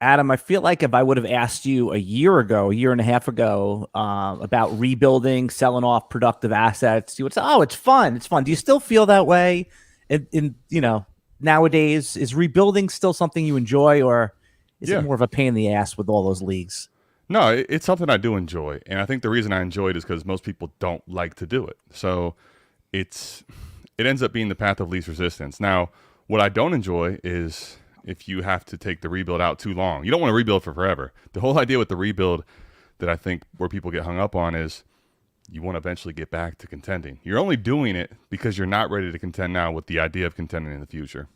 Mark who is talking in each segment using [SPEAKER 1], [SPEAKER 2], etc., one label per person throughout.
[SPEAKER 1] Adam, I feel like if I would have asked you a year and a half ago, about rebuilding, selling off productive assets, you would say, "Oh, it's fun. It's fun." Do you still feel that way? Nowadays, is rebuilding still something you enjoy, or is it
[SPEAKER 2] Yeah.
[SPEAKER 1] more of a pain in the ass with all those leagues?
[SPEAKER 2] No, it's something I do enjoy, and I think the reason I enjoy it is because most people don't like to do it. So it ends up being the path of least resistance. Now, what I don't enjoy is if you have to take the rebuild out too long. You don't want to rebuild for forever. The whole idea with the rebuild that I think where people get hung up on is you want to eventually get back to contending. You're only doing it because you're not ready to contend now with the idea of contending in the future.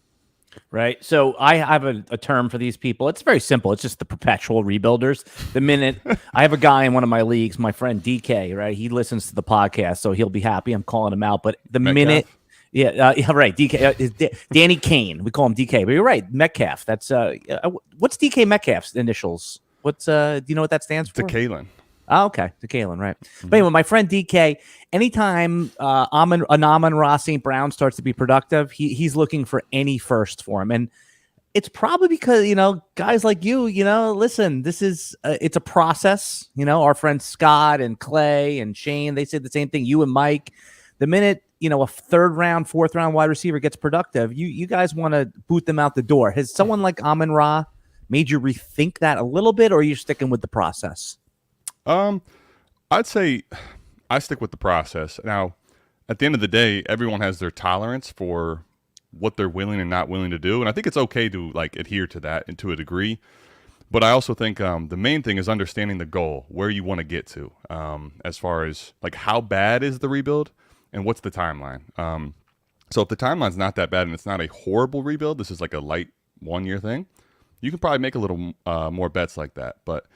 [SPEAKER 1] Right. So I have a term for these people. It's very simple. It's just the perpetual rebuilders. The minute I have a guy in one of my leagues, my friend DK, right? He listens to the podcast, so he'll be happy. I'm calling him out. But the
[SPEAKER 2] Metcalf?
[SPEAKER 1] minute, yeah, right. DK is Danny Kane. We call him DK, but you're right. Metcalf. That's what's DK Metcalf's initials? What's do you know what that stands for?
[SPEAKER 2] Kalen.
[SPEAKER 1] Oh, okay. To Kalen, right. But anyway, my friend DK, anytime Amon-Ra St. Brown starts to be productive, he's looking for any first for him. And it's probably because, guys like you, listen, this is, it's a process. Our friends Scott and Clay and Shane, they said the same thing. You and Mike, the minute, a third round, fourth round wide receiver gets productive, you guys want to boot them out the door. Has someone like Amon-Ra made you rethink that a little bit, or are you sticking with the process?
[SPEAKER 2] I'd say I stick with the process. Now, at the end of the day, everyone has their tolerance for what they're willing and not willing to do, and I think it's okay to adhere to that and to a degree. But I also think the main thing is understanding the goal, where you want to get to, as far as how bad is the rebuild and what's the timeline. So if the timeline's not that bad and it's not a horrible rebuild, this is like a light 1 year thing, you can probably make a little more bets like that. But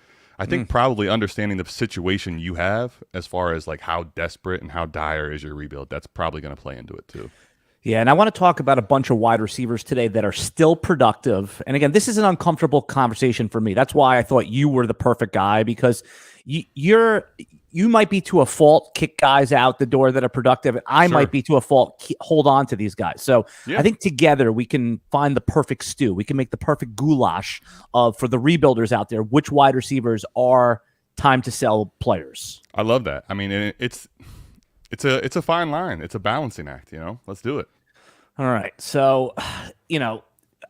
[SPEAKER 2] I think probably understanding the situation you have as far as how desperate and how dire is your rebuild, that's probably going to play into it too.
[SPEAKER 1] Yeah, and I want to talk about a bunch of wide receivers today that are still productive. And again, this is an uncomfortable conversation for me. That's why I thought you were the perfect guy, because you might be to a fault kick guys out the door that are productive, and I might be to a fault hold on to these guys. So I think together we can find the perfect stew. We can make the perfect goulash for the rebuilders out there, which wide receivers are time to sell players.
[SPEAKER 2] I love that. I mean, it's a fine line. It's a balancing act, Let's do it.
[SPEAKER 1] All right. So,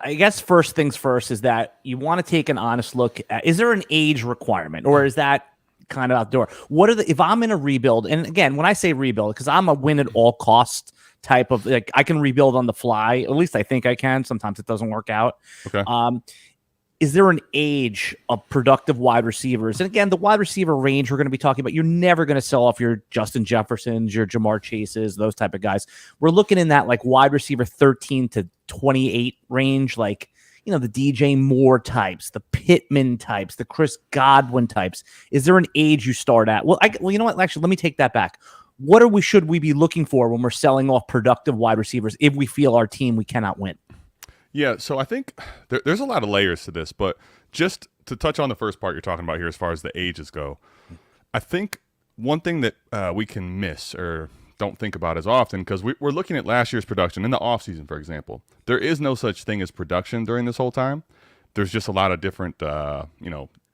[SPEAKER 1] I guess first things first is that you want to take an honest look at, is there an age requirement, or is that kind of outdoor? If I'm in a rebuild, and again, when I say rebuild, because I'm a win at all cost type of, I can rebuild on the fly. At least I think I can. Sometimes it doesn't work out.
[SPEAKER 2] Okay.
[SPEAKER 1] Is there an age of productive wide receivers? And again, the wide receiver range we're going to be talking about, you're never going to sell off your Justin Jeffersons, your Jamar Chases, those type of guys. We're looking in that wide receiver 13 to 28 range, the DJ Moore types, the Pittman types, the Chris Godwin types. Is there an age you start at? Well, you know what? Actually, let me take that back. What should we be looking for when we're selling off productive wide receivers if we feel our team we cannot win?
[SPEAKER 2] Yeah, so I think there's a lot of layers to this, but just to touch on the first part you're talking about here as far as the ages go, I think one thing that we can miss or don't think about as often, because we're looking at last year's production in the offseason, for example. There is no such thing as production during this whole time. There's just a lot of different,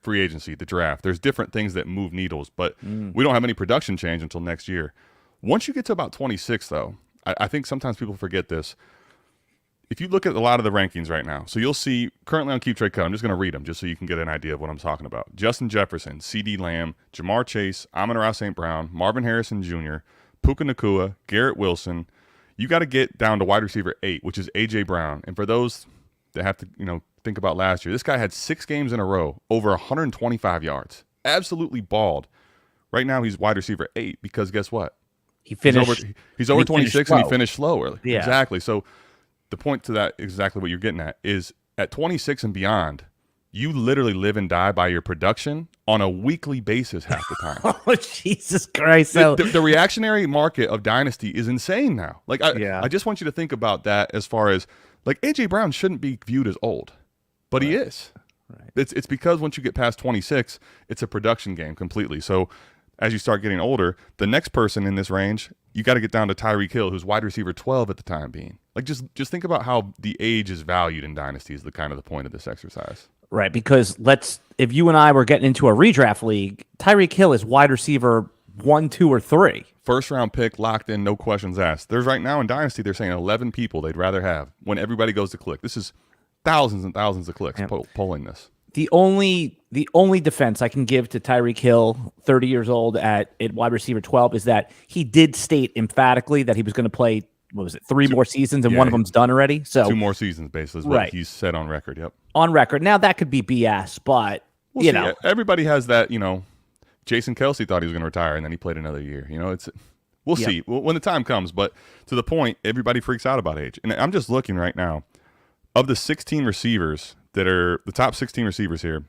[SPEAKER 2] free agency, the draft. There's different things that move needles, but we don't have any production change until next year. Once you get to about 26, though, I think sometimes people forget this. If you look at a lot of the rankings right now, so you'll see currently on Keep Trade Cut, I'm just going to read them just so you can get an idea of what I'm talking about. Justin Jefferson, CeeDee Lamb, Jamar Chase, Amon-Ra St. Brown, Marvin Harrison Jr., Puka Nacua, Garrett Wilson. You got to get down to wide receiver 8, which is A.J. Brown. And for those that have to think about last year, this guy had 6 games in a row, over 125 yards. Absolutely balled. Right now he's wide receiver 8 because guess what? He's over 26 and he finished slow early.
[SPEAKER 1] Yeah.
[SPEAKER 2] Exactly. So the point to that, exactly what you're getting at, is at 26 and beyond, you literally live and die by your production on a weekly basis half the time.
[SPEAKER 1] Oh, Jesus Christ.
[SPEAKER 2] The reactionary market of Dynasty is insane now. I just want you to think about that as far as, A.J. Brown shouldn't be viewed as old, but he is.
[SPEAKER 1] Right.
[SPEAKER 2] It's because once you get past 26, it's a production game completely. So as you start getting older, the next person in this range, you got to get down to Tyreek Hill, who's wide receiver 12 at the time being. Just think about how the age is valued in Dynasty is the point of this exercise.
[SPEAKER 1] Right, because if you and I were getting into a redraft league, Tyreek Hill is wide receiver 1, 2, or 3.
[SPEAKER 2] First round pick, locked in, no questions asked. There's right now in Dynasty, they're saying 11 people they'd rather have when everybody goes to click. This is thousands and thousands of clicks polling this.
[SPEAKER 1] The only defense I can give to Tyreek Hill, 30 years old at wide receiver 12, is that he did state emphatically that he was going to play, what was it, 3 more seasons, and one of them's done already. So
[SPEAKER 2] 2 more seasons, basically, is what he's said on record. Yep,
[SPEAKER 1] on record. Now that could be BS, but
[SPEAKER 2] you know, everybody has that. You know, Jason Kelsey thought he was going to retire, and then he played another year. You know, we'll see when the time comes. But to the point, everybody freaks out about age, and I'm just looking right now of the 16 receivers that are the top 16 receivers here.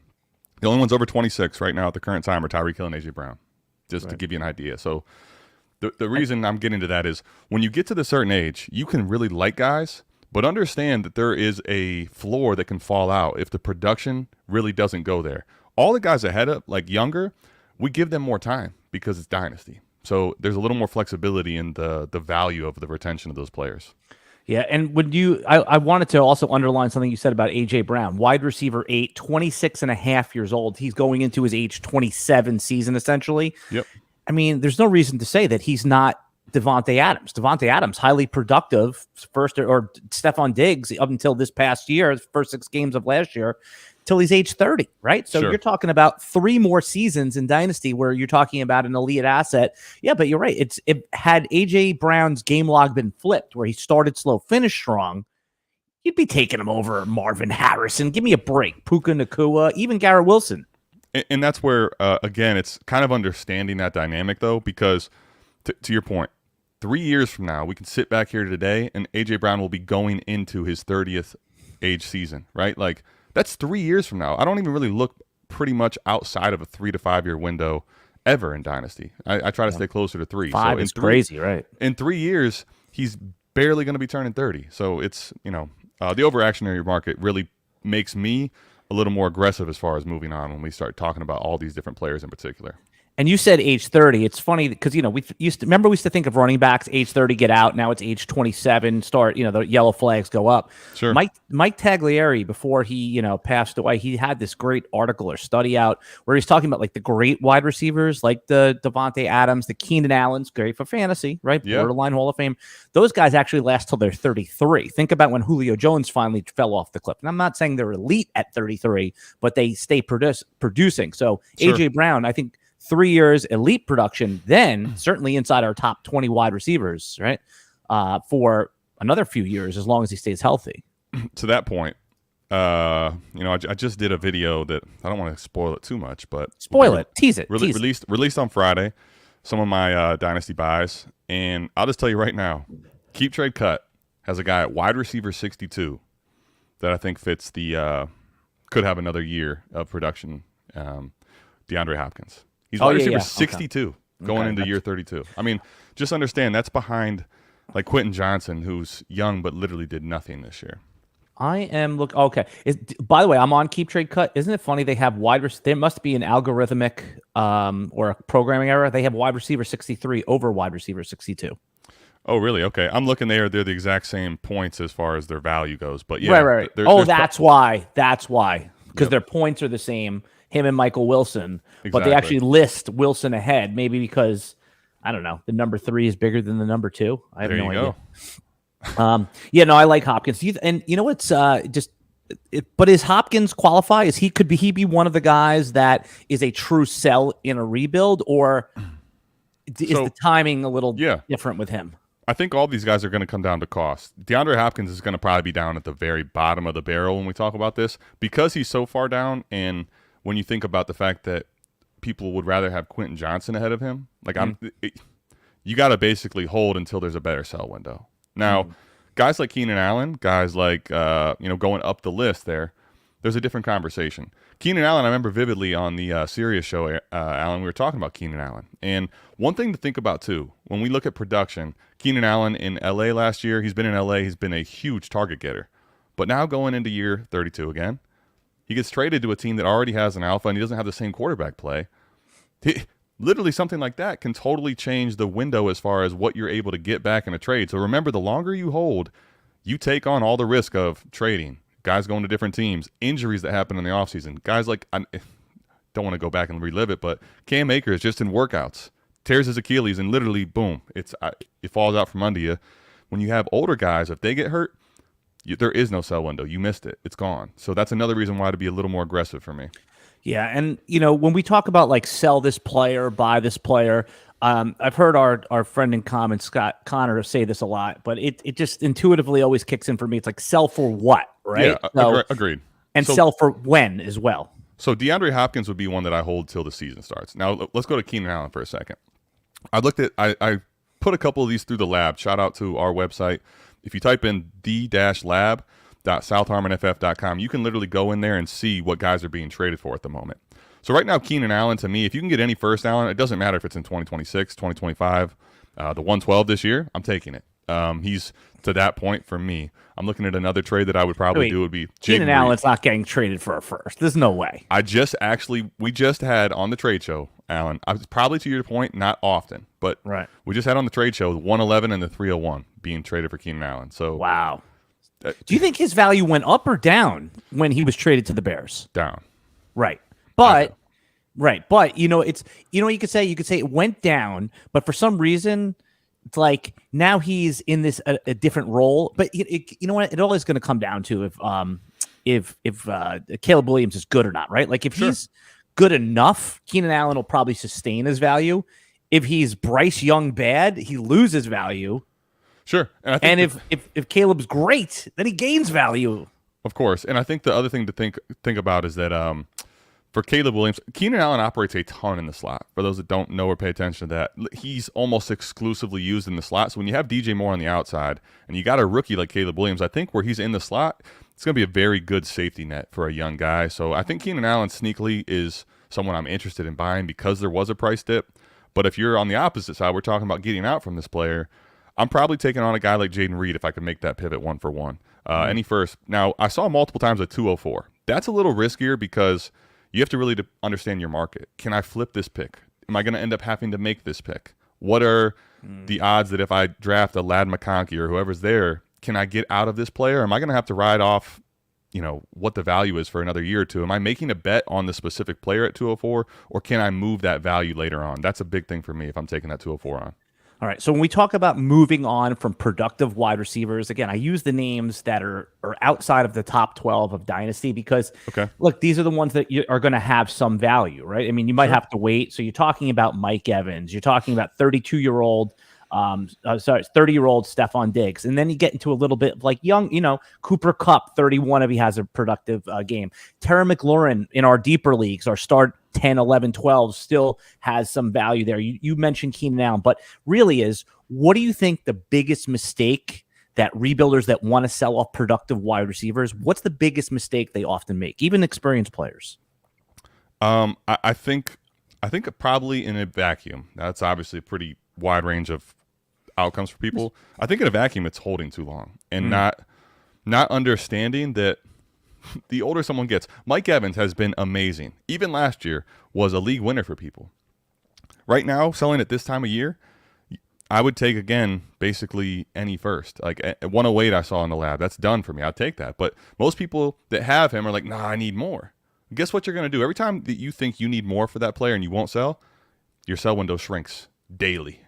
[SPEAKER 2] The only ones over 26 right now at the current time are Tyreek Hill and AJ Brown, just to give you an idea. So the reason I'm getting to that is when you get to the certain age, you can really like guys, but understand that there is a floor that can fall out if the production really doesn't go there. All the guys ahead of, like younger, we give them more time because it's Dynasty. So there's a little more flexibility in the value of the retention of those players.
[SPEAKER 1] Yeah, and I wanted to also underline something you said about A.J. Brown, wide receiver 8, 26 and a half years old. He's going into his age 27 season, essentially.
[SPEAKER 2] Yep.
[SPEAKER 1] I mean, there's no reason to say that he's not Devontae Adams. Devontae Adams, highly productive, or Stephon Diggs up until this past year, first 6 games of last year, till he's age 30, right? So you're talking about 3 more seasons in Dynasty where you're talking about an elite asset. Yeah, but you're right. It had A.J. Brown's game log been flipped where he started slow, finished strong, you'd be taking him over Marvin Harrison. Give me a break. Puka Nacua, even Garrett Wilson.
[SPEAKER 2] And that's where, again, it's kind of understanding that dynamic, though, because to your point, 3 years from now, we can sit back here today and A.J. Brown will be going into his 30th age season, right? Like, that's 3 years from now. I don't even really look pretty much outside of a 3 to 5 year window ever in Dynasty. I try to stay closer to 3.
[SPEAKER 1] 5 is crazy, right?
[SPEAKER 2] In 3 years, he's barely going to be turning 30. So it's, you know, the overreactionary market really makes me a little more aggressive as far as moving on when we start talking about all these different players in particular.
[SPEAKER 1] And you said age 30. It's funny because, you know, we used to think of running backs, age 30, get out. Now it's age 27, start, you know, the yellow flags go up.
[SPEAKER 2] Sure.
[SPEAKER 1] Mike Taglieri, before he, you know, passed away, he had this great article or study out where he's talking about like the great wide receivers, like the Devontae Adams, the Keenan Allens, great for fantasy, right?
[SPEAKER 2] Yeah.
[SPEAKER 1] Borderline Hall of Fame. Those guys actually last till they're 33. Think about when Julio Jones finally fell off the cliff. And I'm not saying they're elite at 33, but they stay producing. So
[SPEAKER 2] Sure.
[SPEAKER 1] AJ Brown, I think, 3 years elite production, then certainly inside our top 20 wide receivers, right? For another few years, as long as he stays healthy.
[SPEAKER 2] To that point, you know, I just did a video that I don't want to spoil it too much, but
[SPEAKER 1] tease it.
[SPEAKER 2] Released on Friday. Some of my Dynasty buys, and I'll just tell you right now, Keep Trade Cut has a guy at wide receiver 62 that I think fits the could have another year of production. DeAndre Hopkins. He's wide receiver 62 going into year 32. I mean, just understand that's behind like Quentin Johnson, who's young but literally did nothing this year.
[SPEAKER 1] I am okay. By the way, I'm on Keep Trade Cut. Isn't it funny they have there must be an algorithmic or a programming error. They have wide receiver 63 over wide receiver 62.
[SPEAKER 2] Oh, really? Okay. I'm looking there. They're the exact same points as far as their value goes. But yeah.
[SPEAKER 1] Right. That's why. Because their points are the same. Him and Michael Wilson, but they actually list Wilson ahead, maybe because, I don't know, the number 3 is bigger than the number 2. I have no idea. Yeah, no, I like Hopkins. And you know what's but is Hopkins qualify? Could he be one of the guys that is a true sell in a rebuild, or is the timing a little different with him?
[SPEAKER 2] I think all these guys are going to come down to cost. DeAndre Hopkins is going to probably be down at the very bottom of the barrel when we talk about this because he's so far down. And when you think about the fact that people would rather have Quentin Johnson ahead of him, like you got to basically hold until there's a better sell window. Now, guys like Keenan Allen, guys like going up the list there's a different conversation. Keenan Allen, I remember vividly on the Sirius show, Alan, we were talking about Keenan Allen. And one thing to think about, too, when we look at production, Keenan Allen in L.A. last year, he's been in L.A., he's been a huge target getter. But now going into year 32 again, he gets traded to a team that already has an alpha and he doesn't have the same quarterback play. Literally something like that can totally change the window as far as what you're able to get back in a trade. So remember, the longer you hold, you take on all the risk of trading, guys going to different teams, injuries that happen in the offseason. Guys like, I don't want to go back and relive it, but Cam Akers just in workouts tears his Achilles and literally, boom, it falls out from under you. When you have older guys, if they get hurt, there is no sell window. You missed it. It's gone. So that's another reason why to be a little more aggressive for me.
[SPEAKER 1] Yeah, and when we talk about like sell this player, buy this player, I've heard our friend in common, Scott Connor, say this a lot, but it just intuitively always kicks in for me. It's like sell for what, right?
[SPEAKER 2] Yeah,
[SPEAKER 1] so,
[SPEAKER 2] agreed.
[SPEAKER 1] And sell for when as well.
[SPEAKER 2] So DeAndre Hopkins would be one that I hold till the season starts. Now let's go to Keenan Allen for a second. I put a couple of these through the lab. Shout out to our website. If you type in d-lab.southharmonff.com, you can literally go in there and see what guys are being traded for at the moment. So right now, Keenan Allen, to me, if you can get any first Allen, it doesn't matter if it's in 2026, 2025, the 112 this year, I'm taking it. He's to that point for me. I'm looking at another trade that I would probably do would be
[SPEAKER 1] Keenan Allen's not getting traded for a first. There's no way.
[SPEAKER 2] We just had on the trade show, Allen. I was probably to your point, not often, but we just had on the trade show the 111 and the 301 being traded for Keenan Allen. So
[SPEAKER 1] wow. Do you think his value went up or down when he was traded to the Bears?
[SPEAKER 2] Down.
[SPEAKER 1] Right. But you could say it went down, but for some reason it's like now he's in this a different role. But you know what? It always going to come down to if Caleb Williams is good or not, right? Like if he's good enough, Keenan Allen will probably sustain his value. If he's Bryce Young bad, he loses value.
[SPEAKER 2] Sure.
[SPEAKER 1] And if Caleb's great, then he gains value.
[SPEAKER 2] Of course. And I think the other thing to think about is that for Caleb Williams, Keenan Allen operates a ton in the slot. For those that don't know or pay attention to that, he's almost exclusively used in the slot. So when you have DJ Moore on the outside and you got a rookie like Caleb Williams, I think where he's in the slot, it's going to be a very good safety net for a young guy. So I think Keenan Allen sneakily is someone I'm interested in buying because there was a price dip. But if you're on the opposite side, we're talking about getting out from this player, I'm probably taking on a guy like Jaden Reed if I could make that pivot 1-for-1. Any first. Now, I saw multiple times at 204. That's a little riskier because you have to really understand your market. Can I flip this pick? Am I going to end up having to make this pick? What are the odds that if I draft a Ladd McConkey or whoever's there, can I get out of this player? Am I going to have to ride off, what the value is for another year or two? Am I making a bet on the specific player at 204, or can I move that value later on? That's a big thing for me if I'm taking that 204 on.
[SPEAKER 1] All right. So when we talk about moving on from productive wide receivers, again, I use the names that are outside of the top 12 of Dynasty because, look, these are the ones that are going to have some value, right? I mean, you might have to wait. So you're talking about Mike Evans. You're talking about 30-year-old Stephon Diggs. And then you get into a little bit of like young, Cooper Kupp, 31 if he has a productive game. Terry McLaurin in our deeper leagues, our start 10, 11, 12 still has some value there. You mentioned Keenan Allen, but really what do you think the biggest mistake that rebuilders that want to sell off productive wide receivers, what's the biggest mistake they often make, even experienced players?
[SPEAKER 2] I think probably in a vacuum. That's obviously a pretty wide range of outcomes for people. I think in a vacuum, it's holding too long and not understanding that the older someone gets. Mike Evans has been amazing. Even last year was a league winner for people. Right now, selling at this time of year, I would take, again, basically any first. Like at 108 I saw in the lab. That's done for me. I'd take that. But most people that have him are like, nah, I need more. Guess what you're going to do? Every time that you think you need more for that player and you won't sell, your sell window shrinks daily.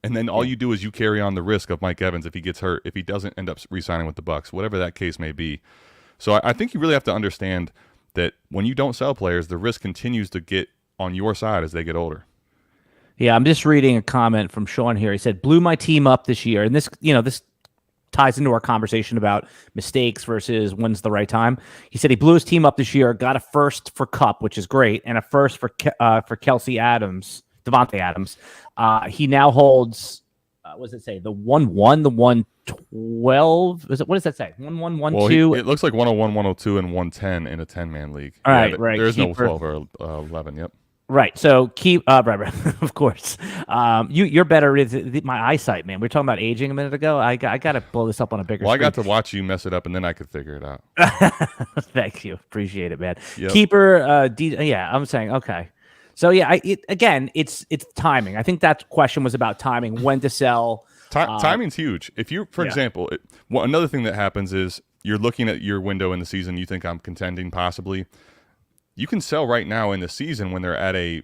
[SPEAKER 2] And then all you do is you carry on the risk of Mike Evans if he gets hurt, if he doesn't end up re-signing with the Bucs, whatever that case may be. So I think you really have to understand that when you don't sell players, the risk continues to get on your side as they get older.
[SPEAKER 1] Yeah, I'm just reading a comment from Sean here. He said, blew my team up this year. And this ties into our conversation about mistakes versus when's the right time. He said he blew his team up this year, got a first for Kupp, which is great, and a first for Devontae Adams. He now holds, what does it say? The 1-1, the 112. What does that say? 1-1, 1-2.
[SPEAKER 2] Well, it looks like 101, 102, and 110 in a 10-man league.
[SPEAKER 1] All right, right.
[SPEAKER 2] There's no 12 or 11. Yep.
[SPEAKER 1] Right. So right, of course. You're better with my eyesight, man. We were talking about aging a minute ago. I got to blow this up on a bigger screen.
[SPEAKER 2] I got to watch you mess it up, and then I could figure it out.
[SPEAKER 1] Thank you. Appreciate it, man.
[SPEAKER 2] Yep.
[SPEAKER 1] Keeper, I'm saying, okay. So, yeah, it's timing. I think that question was about timing, when to sell.
[SPEAKER 2] Timing's huge. If you, for example, another thing that happens is you're looking at your window in the season, you think I'm contending possibly. You can sell right now in the season when they're at a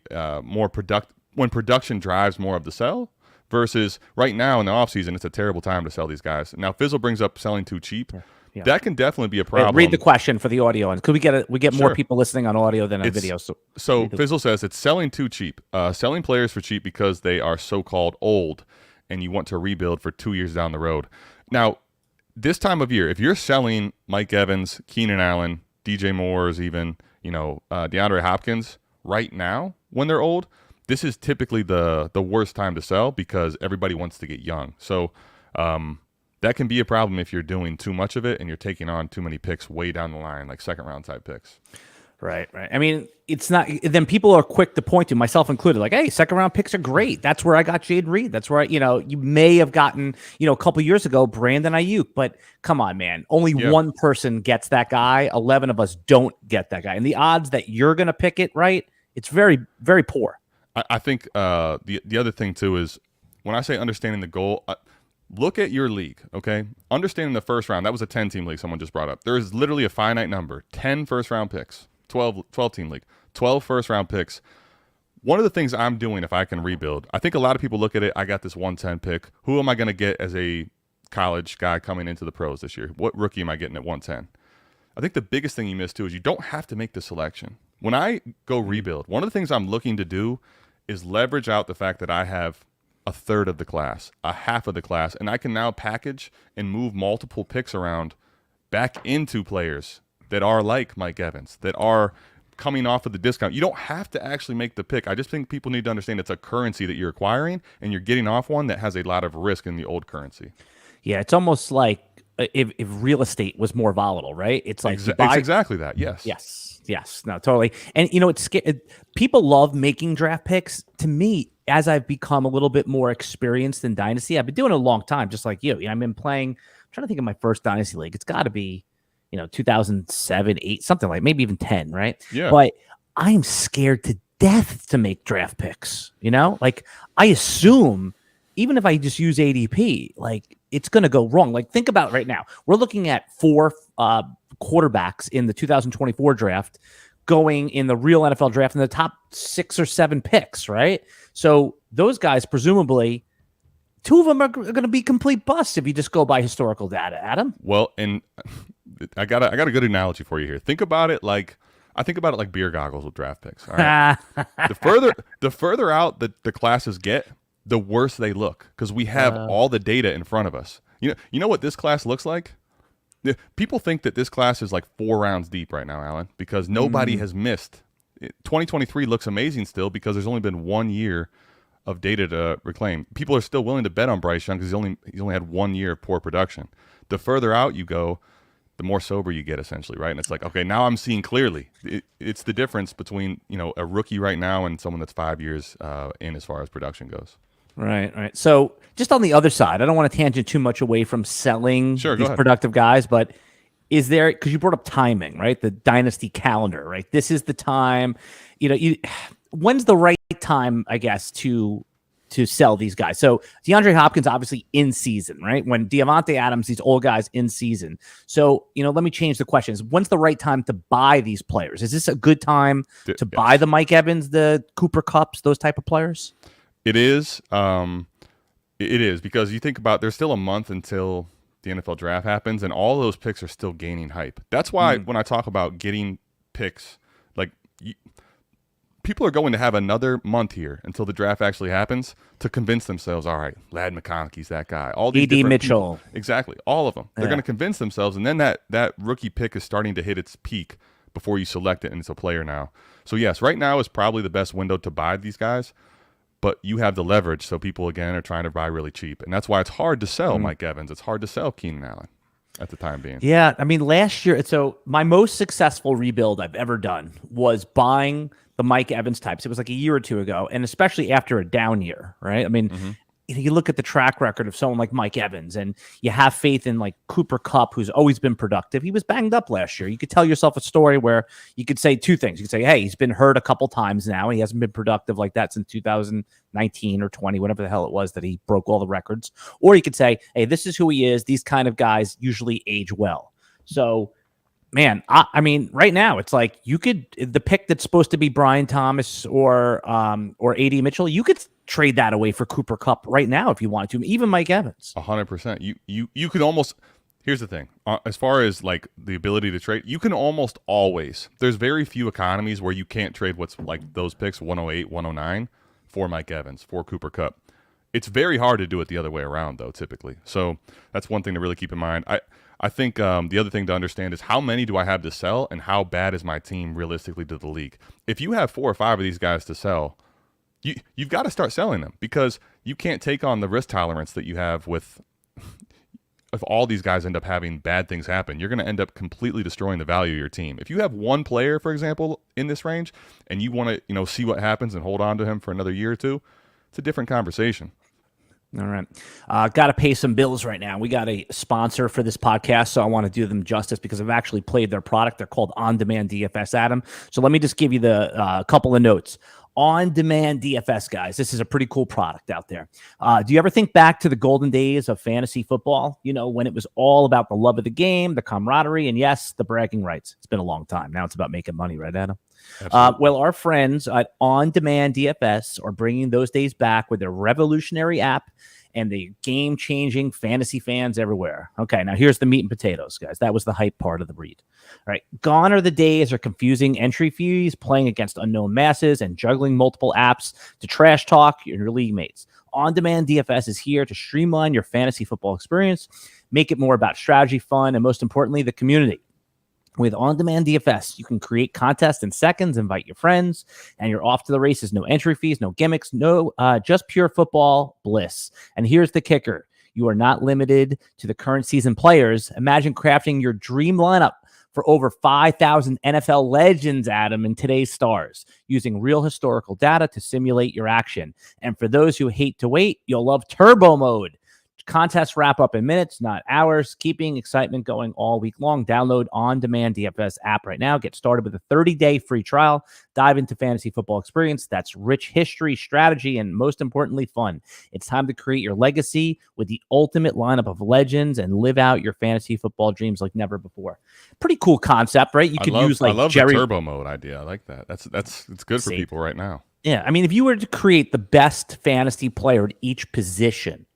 [SPEAKER 2] when production drives more of the sell, versus right now in the offseason, it's a terrible time to sell these guys. Now, Fizzle brings up selling too cheap. Yeah. That can definitely be a problem.
[SPEAKER 1] Read the question for the audio, and could we get more people listening on audio than on video?
[SPEAKER 2] So Fizzle says it's selling too cheap, selling players for cheap because they are so-called old, and you want to rebuild for 2 years down the road. Now, this time of year, if you're selling Mike Evans, Keenan Allen, DJ Moore's, even DeAndre Hopkins right now when they're old, this is typically the worst time to sell because everybody wants to get young. So that can be a problem if you're doing too much of it and you're taking on too many picks way down the line, like second-round type picks.
[SPEAKER 1] Right. I mean, it's not. Then people are quick to point to, myself included, like, "Hey, second-round picks are great. That's where I got Jade Reed. That's where you may have gotten, a couple years ago, Brandon Ayuk. But come on, man, only one person gets that guy. 11 of us don't get that guy, and the odds that you're going to pick it right, it's very, very poor."
[SPEAKER 2] I think the other thing too is when I say understanding the goal. Look at your league, okay? Understanding the first round, that was a 10-team league someone just brought up. There is literally a finite number, 10 first-round picks, 12-team league, 12 first-round picks. One of the things I'm doing if I can rebuild, I think a lot of people look at it, I got this 110 pick. Who am I going to get as a college guy coming into the pros this year? What rookie am I getting at 110? I think the biggest thing you miss, too, is you don't have to make the selection. When I go rebuild, one of the things I'm looking to do is leverage out the fact that I have a third of the class, a half of the class, and I can now package and move multiple picks around back into players that are like Mike Evans, that are coming off of the discount. You don't have to actually make the pick. I just think people need to understand it's a currency that you're acquiring, and you're getting off one that has a lot of risk in the old currency.
[SPEAKER 1] Yeah, it's almost like if real estate was more volatile, right? It's like
[SPEAKER 2] it's exactly that.
[SPEAKER 1] Yes. No, totally. And people love making draft picks. To me, as I've become a little bit more experienced in Dynasty, I've been doing it a long time, just like you. I've been playing. I'm trying to think of my first Dynasty league. It's got to be, 2007, 8, something like maybe even 10, right?
[SPEAKER 2] Yeah.
[SPEAKER 1] But I'm scared to death to make draft picks. Like I assume even if I just use ADP, like it's going to go wrong. Like think about it right now. We're looking at 4 quarterbacks in the 2024 draft going in the real NFL draft in the top 6 or 7 picks, right? So those guys, presumably, 2 of them are going to be complete busts if you just go by historical data, Adam.
[SPEAKER 2] Well, and I got a good analogy for you here. Think about it like beer goggles with draft picks. All right? the further out the classes get, the worse they look because we have all the data in front of us. You know what this class looks like? People think that this class is like 4 rounds deep right now, Alan, because nobody has missed. 2023 looks amazing still because there's only been 1 year of data to reclaim. People are still willing to bet on Bryce Young because he's only had 1 year of poor production. The further out you go, the more sober you get, essentially, right? And it's like, okay, now I'm seeing clearly. It's the difference between a rookie right now and someone that's 5 years in as far as production goes.
[SPEAKER 1] Right. So just on the other side, I don't want to tangent too much away from selling these productive guys, but is there, because you brought up timing, right? The Dynasty calendar, right? This is the time, when's the right time, I guess, to sell these guys? So DeAndre Hopkins, obviously in season, right? When Devontae Adams, these old guys in season. So, let me change the questions. When's the right time to buy these players? Is this a good time to buy the Mike Evans, the Cooper Kupps, those type of players?
[SPEAKER 2] It is. It is because you think about there's still a month until the NFL draft happens, and all those picks are still gaining hype. That's why when I talk about getting picks, like people are going to have another month here until the draft actually happens to convince themselves, all right, Ladd McConkey's that guy. All these
[SPEAKER 1] E.D. Mitchell.
[SPEAKER 2] People, exactly. All of them. They're going to convince themselves, and then that rookie pick is starting to hit its peak before you select it, and it's a player now. So, yes, right now is probably the best window to buy these guys. But you have the leverage, so people, again, are trying to buy really cheap. And that's why it's hard to sell Mike Evans. It's hard to sell Keenan Allen at the time being.
[SPEAKER 1] Yeah, I mean, last year, so my most successful rebuild I've ever done was buying the Mike Evans types. It was like a year or 2 ago, and especially after a down year, right? I mean, you look at the track record of someone like Mike Evans, and you have faith in like Cooper Kupp, who's always been productive. He was banged up last year. You could tell yourself a story where you could say 2 things. You could say, hey, he's been hurt a couple times now. He hasn't been productive like that since 2019 or 20, whatever the hell it was that he broke all the records. Or you could say, hey, this is who he is. These kind of guys usually age well. So, man, I mean, right now it's like the pick that's supposed to be Brian Thomas or A.D. Mitchell, you could trade that away for Cooper Kupp right now if you wanted to, even Mike Evans.
[SPEAKER 2] 100%. You could almost. Here's the thing. As far as like the ability to trade, you can almost always. There's very few economies where you can't trade what's like those picks 108, 109 for Mike Evans, for Cooper Kupp. It's very hard to do it the other way around, though, typically. So that's one thing to really keep in mind. I think the other thing to understand is how many do I have to sell and how bad is my team realistically to the league. If you have 4 or 5 of these guys to sell, you've got to start selling them because you can't take on the risk tolerance that you have with if all these guys end up having bad things happen. You're going to end up completely destroying the value of your team. If you have one player, for example, in this range and you want to see what happens and hold on to him for another year or two, it's a different conversation.
[SPEAKER 1] All right. Got to pay some bills right now. We got a sponsor for this podcast, so I want to do them justice because I've actually played their product. They're called On Demand DFS, Adam. So let me just give you the couple of notes. On Demand DFS, guys. This is a pretty cool product out there. Do you ever think back to the golden days of fantasy football? When it was all about the love of the game, the camaraderie, and yes, the bragging rights. It's been a long time. Now it's about making money, right, Adam? Well, our friends at On Demand DFS are bringing those days back with their revolutionary app and the game-changing fantasy fans everywhere. Okay, now here's the meat and potatoes, guys. That was the hype part of the read. All right, gone are the days of confusing entry fees, playing against unknown masses, and juggling multiple apps to trash talk your league mates. On Demand DFS is here to streamline your fantasy football experience, make it more about strategy, fun, and most importantly, the community. With On Demand DFS, you can create contests in seconds, invite your friends, and you're off to the races. No entry fees, no gimmicks, just pure football bliss. And here's the kicker. You are not limited to the current season players. Imagine crafting your dream lineup for over 5,000 NFL legends, Adam, and today's stars, using real historical data to simulate your action. And for those who hate to wait, you'll love Turbo Mode. Contests wrap up in minutes, not hours, keeping excitement going all week long. Download On Demand DFS app right now. Get started with a 30-day free trial. Dive into fantasy football experience that's rich history, strategy, and most importantly, fun. It's time to create your legacy with the ultimate lineup of legends and live out your fantasy football dreams like never before. Pretty cool concept, right? You could use like
[SPEAKER 2] I love
[SPEAKER 1] Jerry
[SPEAKER 2] the turbo mode idea. I like that. It's good for people right now.
[SPEAKER 1] Yeah, I mean, if you were to create the best fantasy player at each position,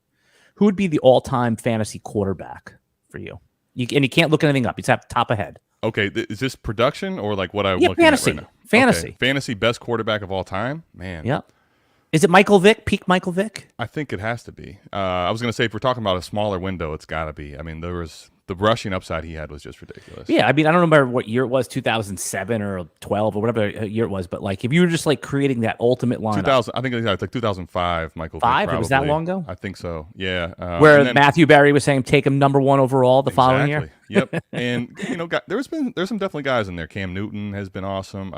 [SPEAKER 1] who would be the all-time fantasy quarterback for you? And you can't look anything up. You just have top of head.
[SPEAKER 2] Okay, is this production or like what I'm looking
[SPEAKER 1] fantasy.
[SPEAKER 2] at right now?
[SPEAKER 1] Fantasy.
[SPEAKER 2] Okay. Fantasy best quarterback of all time? Man.
[SPEAKER 1] Yep. Is it Michael Vick, peak Michael Vick?
[SPEAKER 2] I think it has to be. I was going to say, if we're talking about a smaller window, it's got to be. I mean, the rushing upside he had was just ridiculous.
[SPEAKER 1] Yeah, I mean, I don't remember what year it was, 2007 or 12 or whatever year it was, but like if you were just like creating that ultimate lineup.
[SPEAKER 2] 2000, I think it was like 2005, Michael Vick,
[SPEAKER 1] It was that long ago?
[SPEAKER 2] I think so, yeah.
[SPEAKER 1] Where Matthew Berry was saying take him number 1 overall the following year?
[SPEAKER 2] Yep, and there's some definitely guys in there. Cam Newton has been awesome.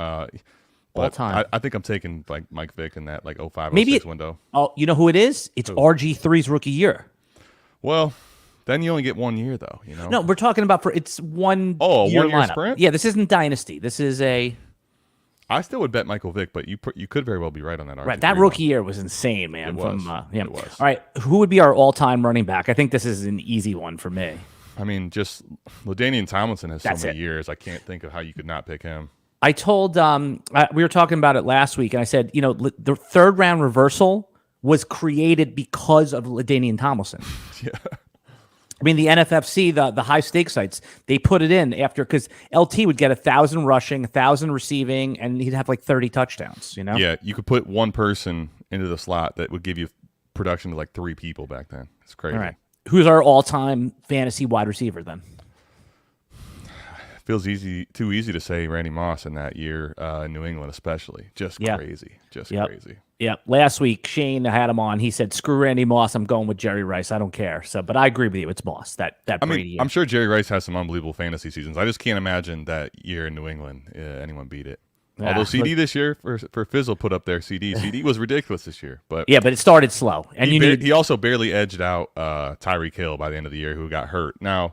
[SPEAKER 2] But
[SPEAKER 1] time.
[SPEAKER 2] I think I'm taking like Mike Vick in that like 05,
[SPEAKER 1] Maybe
[SPEAKER 2] 06 window.
[SPEAKER 1] Oh, you know who it is? It's RG3's rookie year.
[SPEAKER 2] Well, then you only get 1 year though.
[SPEAKER 1] No, we're talking about it's 1 year
[SPEAKER 2] 1 year
[SPEAKER 1] lineup.
[SPEAKER 2] sprint.
[SPEAKER 1] Yeah, this isn't Dynasty. This is a.
[SPEAKER 2] I still would bet Michael Vick, but you could very well be right on that.
[SPEAKER 1] Right, that rookie year was insane, man.
[SPEAKER 2] It was.
[SPEAKER 1] It was. All right, who would be our all-time running back? I think this is an easy one for me.
[SPEAKER 2] I mean, just LaDainian Tomlinson has so many years. I can't think of how you could not pick him.
[SPEAKER 1] I told we were talking about it last week, and I said, the third round reversal was created because of LaDainian Tomlinson.
[SPEAKER 2] Yeah.
[SPEAKER 1] I mean, the NFFC, the high stakes sites, they put it in after because LT would get 1,000 rushing, 1,000 receiving, and he'd have like 30 touchdowns.
[SPEAKER 2] Yeah, you could put one person into the slot that would give you production to like 3 people back then. It's crazy.
[SPEAKER 1] All right, who's our all-time fantasy wide receiver then?
[SPEAKER 2] Feels too easy to say Randy Moss in that year in New England, especially. Just crazy. Crazy.
[SPEAKER 1] Yeah. Last week, Shane had him on. He said, "Screw Randy Moss. I'm going with Jerry Rice. I don't care." So, but I agree with you. It's Moss. That Brady year.
[SPEAKER 2] I'm sure Jerry Rice has some unbelievable fantasy seasons. I just can't imagine that year in New England anyone beat it. Yeah, although CD this year for Fizzle put up their CD. CD was ridiculous this year, but
[SPEAKER 1] but it started slow, and
[SPEAKER 2] he also barely edged out Tyreek Hill by the end of the year, who got hurt. Now,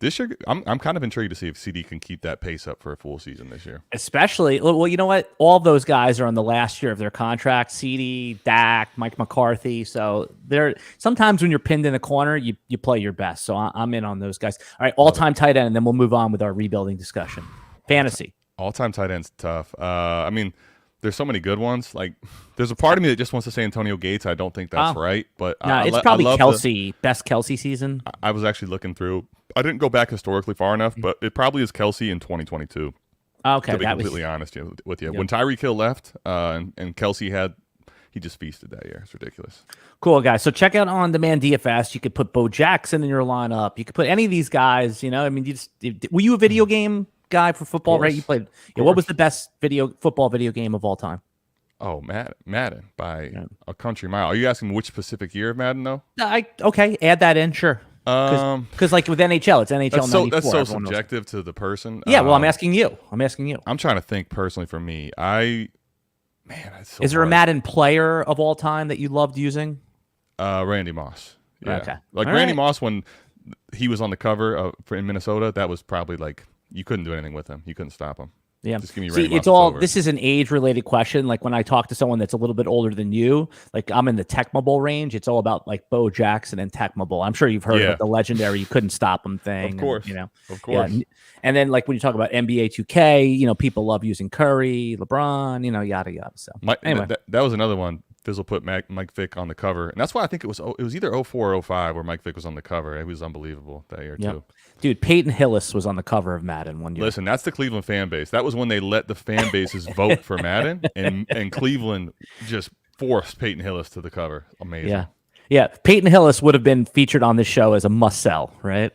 [SPEAKER 2] this year, I'm kind of intrigued to see if CD can keep that pace up for a full season this year.
[SPEAKER 1] Especially, well, you know what? All those guys are on the last year of their contract. CD, Dak, Mike McCarthy. So they're sometimes when you're pinned in a corner, you play your best. So I'm in on those guys. All right, all-time tight end, and then we'll move on with our rebuilding discussion. Fantasy.
[SPEAKER 2] All-time tight end's tough. I mean, there's so many good ones. Like, there's a part of me that just wants to say Antonio Gates. I don't think that's right, but
[SPEAKER 1] no, it's probably Kelsey. Best Kelsey season.
[SPEAKER 2] I was actually looking through. I didn't go back historically far enough, but it probably is Kelsey in 2022.
[SPEAKER 1] Okay,
[SPEAKER 2] to be completely honest with you,
[SPEAKER 1] Yep.
[SPEAKER 2] when Tyreek Hill left, and Kelsey he just feasted that year. It's ridiculous.
[SPEAKER 1] Cool, guys. So check out On Demand DFS. You could put Bo Jackson in your lineup. You could put any of these guys. I mean, were you a video game guy for football? Right? You played. Yeah, what was the best football video game of all time?
[SPEAKER 2] Oh, Madden by a country mile. Are you asking which specific year of Madden though?
[SPEAKER 1] Okay, add that in, sure. Because like with NHL, it's NHL 94.
[SPEAKER 2] That's so subjective to the person.
[SPEAKER 1] Yeah, well, I'm asking you. I'm trying to think
[SPEAKER 2] personally for me.
[SPEAKER 1] Is there a Madden player of all time that you loved using?
[SPEAKER 2] Randy Moss. Yeah.
[SPEAKER 1] Okay.
[SPEAKER 2] Like all Randy Moss, when he was on the cover in Minnesota, that was probably like you couldn't do anything with him. You couldn't stop him.
[SPEAKER 1] Yeah.
[SPEAKER 2] Just give me Randy Moss.
[SPEAKER 1] It's all. This is an age-related question. Like when I talk to someone that's a little bit older than you, like I'm in the Tecmo Bowl range. It's all about like Bo Jackson and Tecmo Bowl. I'm sure you've heard of the legendary "you couldn't stop him" thing.
[SPEAKER 2] Of course, of course.
[SPEAKER 1] Yeah. And then like when you talk about NBA 2K, people love using Curry, LeBron, yada yada. So anyway,
[SPEAKER 2] that was another one. Fizzle put Mike Vick on the cover, and that's why I think it was either 04 or 05 where Mike Vick was on the cover. It was unbelievable that year too.
[SPEAKER 1] Dude, Peyton Hillis was on the cover of Madden one year.
[SPEAKER 2] Listen, that's the Cleveland fan base. That was when they let the fan bases vote for Madden, and Cleveland just forced Peyton Hillis to the cover. Amazing.
[SPEAKER 1] Yeah. Peyton Hillis would have been featured on this show as a must-sell, right?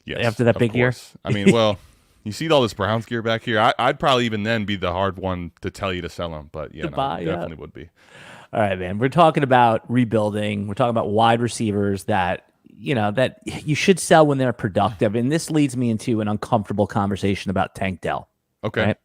[SPEAKER 2] Yes.
[SPEAKER 1] After that big year.
[SPEAKER 2] I mean, well, you see all this Browns gear back here. I'd probably even then be the hard one to tell you to sell them, but definitely would be.
[SPEAKER 1] All right, man. We're talking about rebuilding. We're talking about wide receivers that that you should sell when they're productive. And this leads me into an uncomfortable conversation about Tank Dell.
[SPEAKER 2] Okay.
[SPEAKER 1] Right?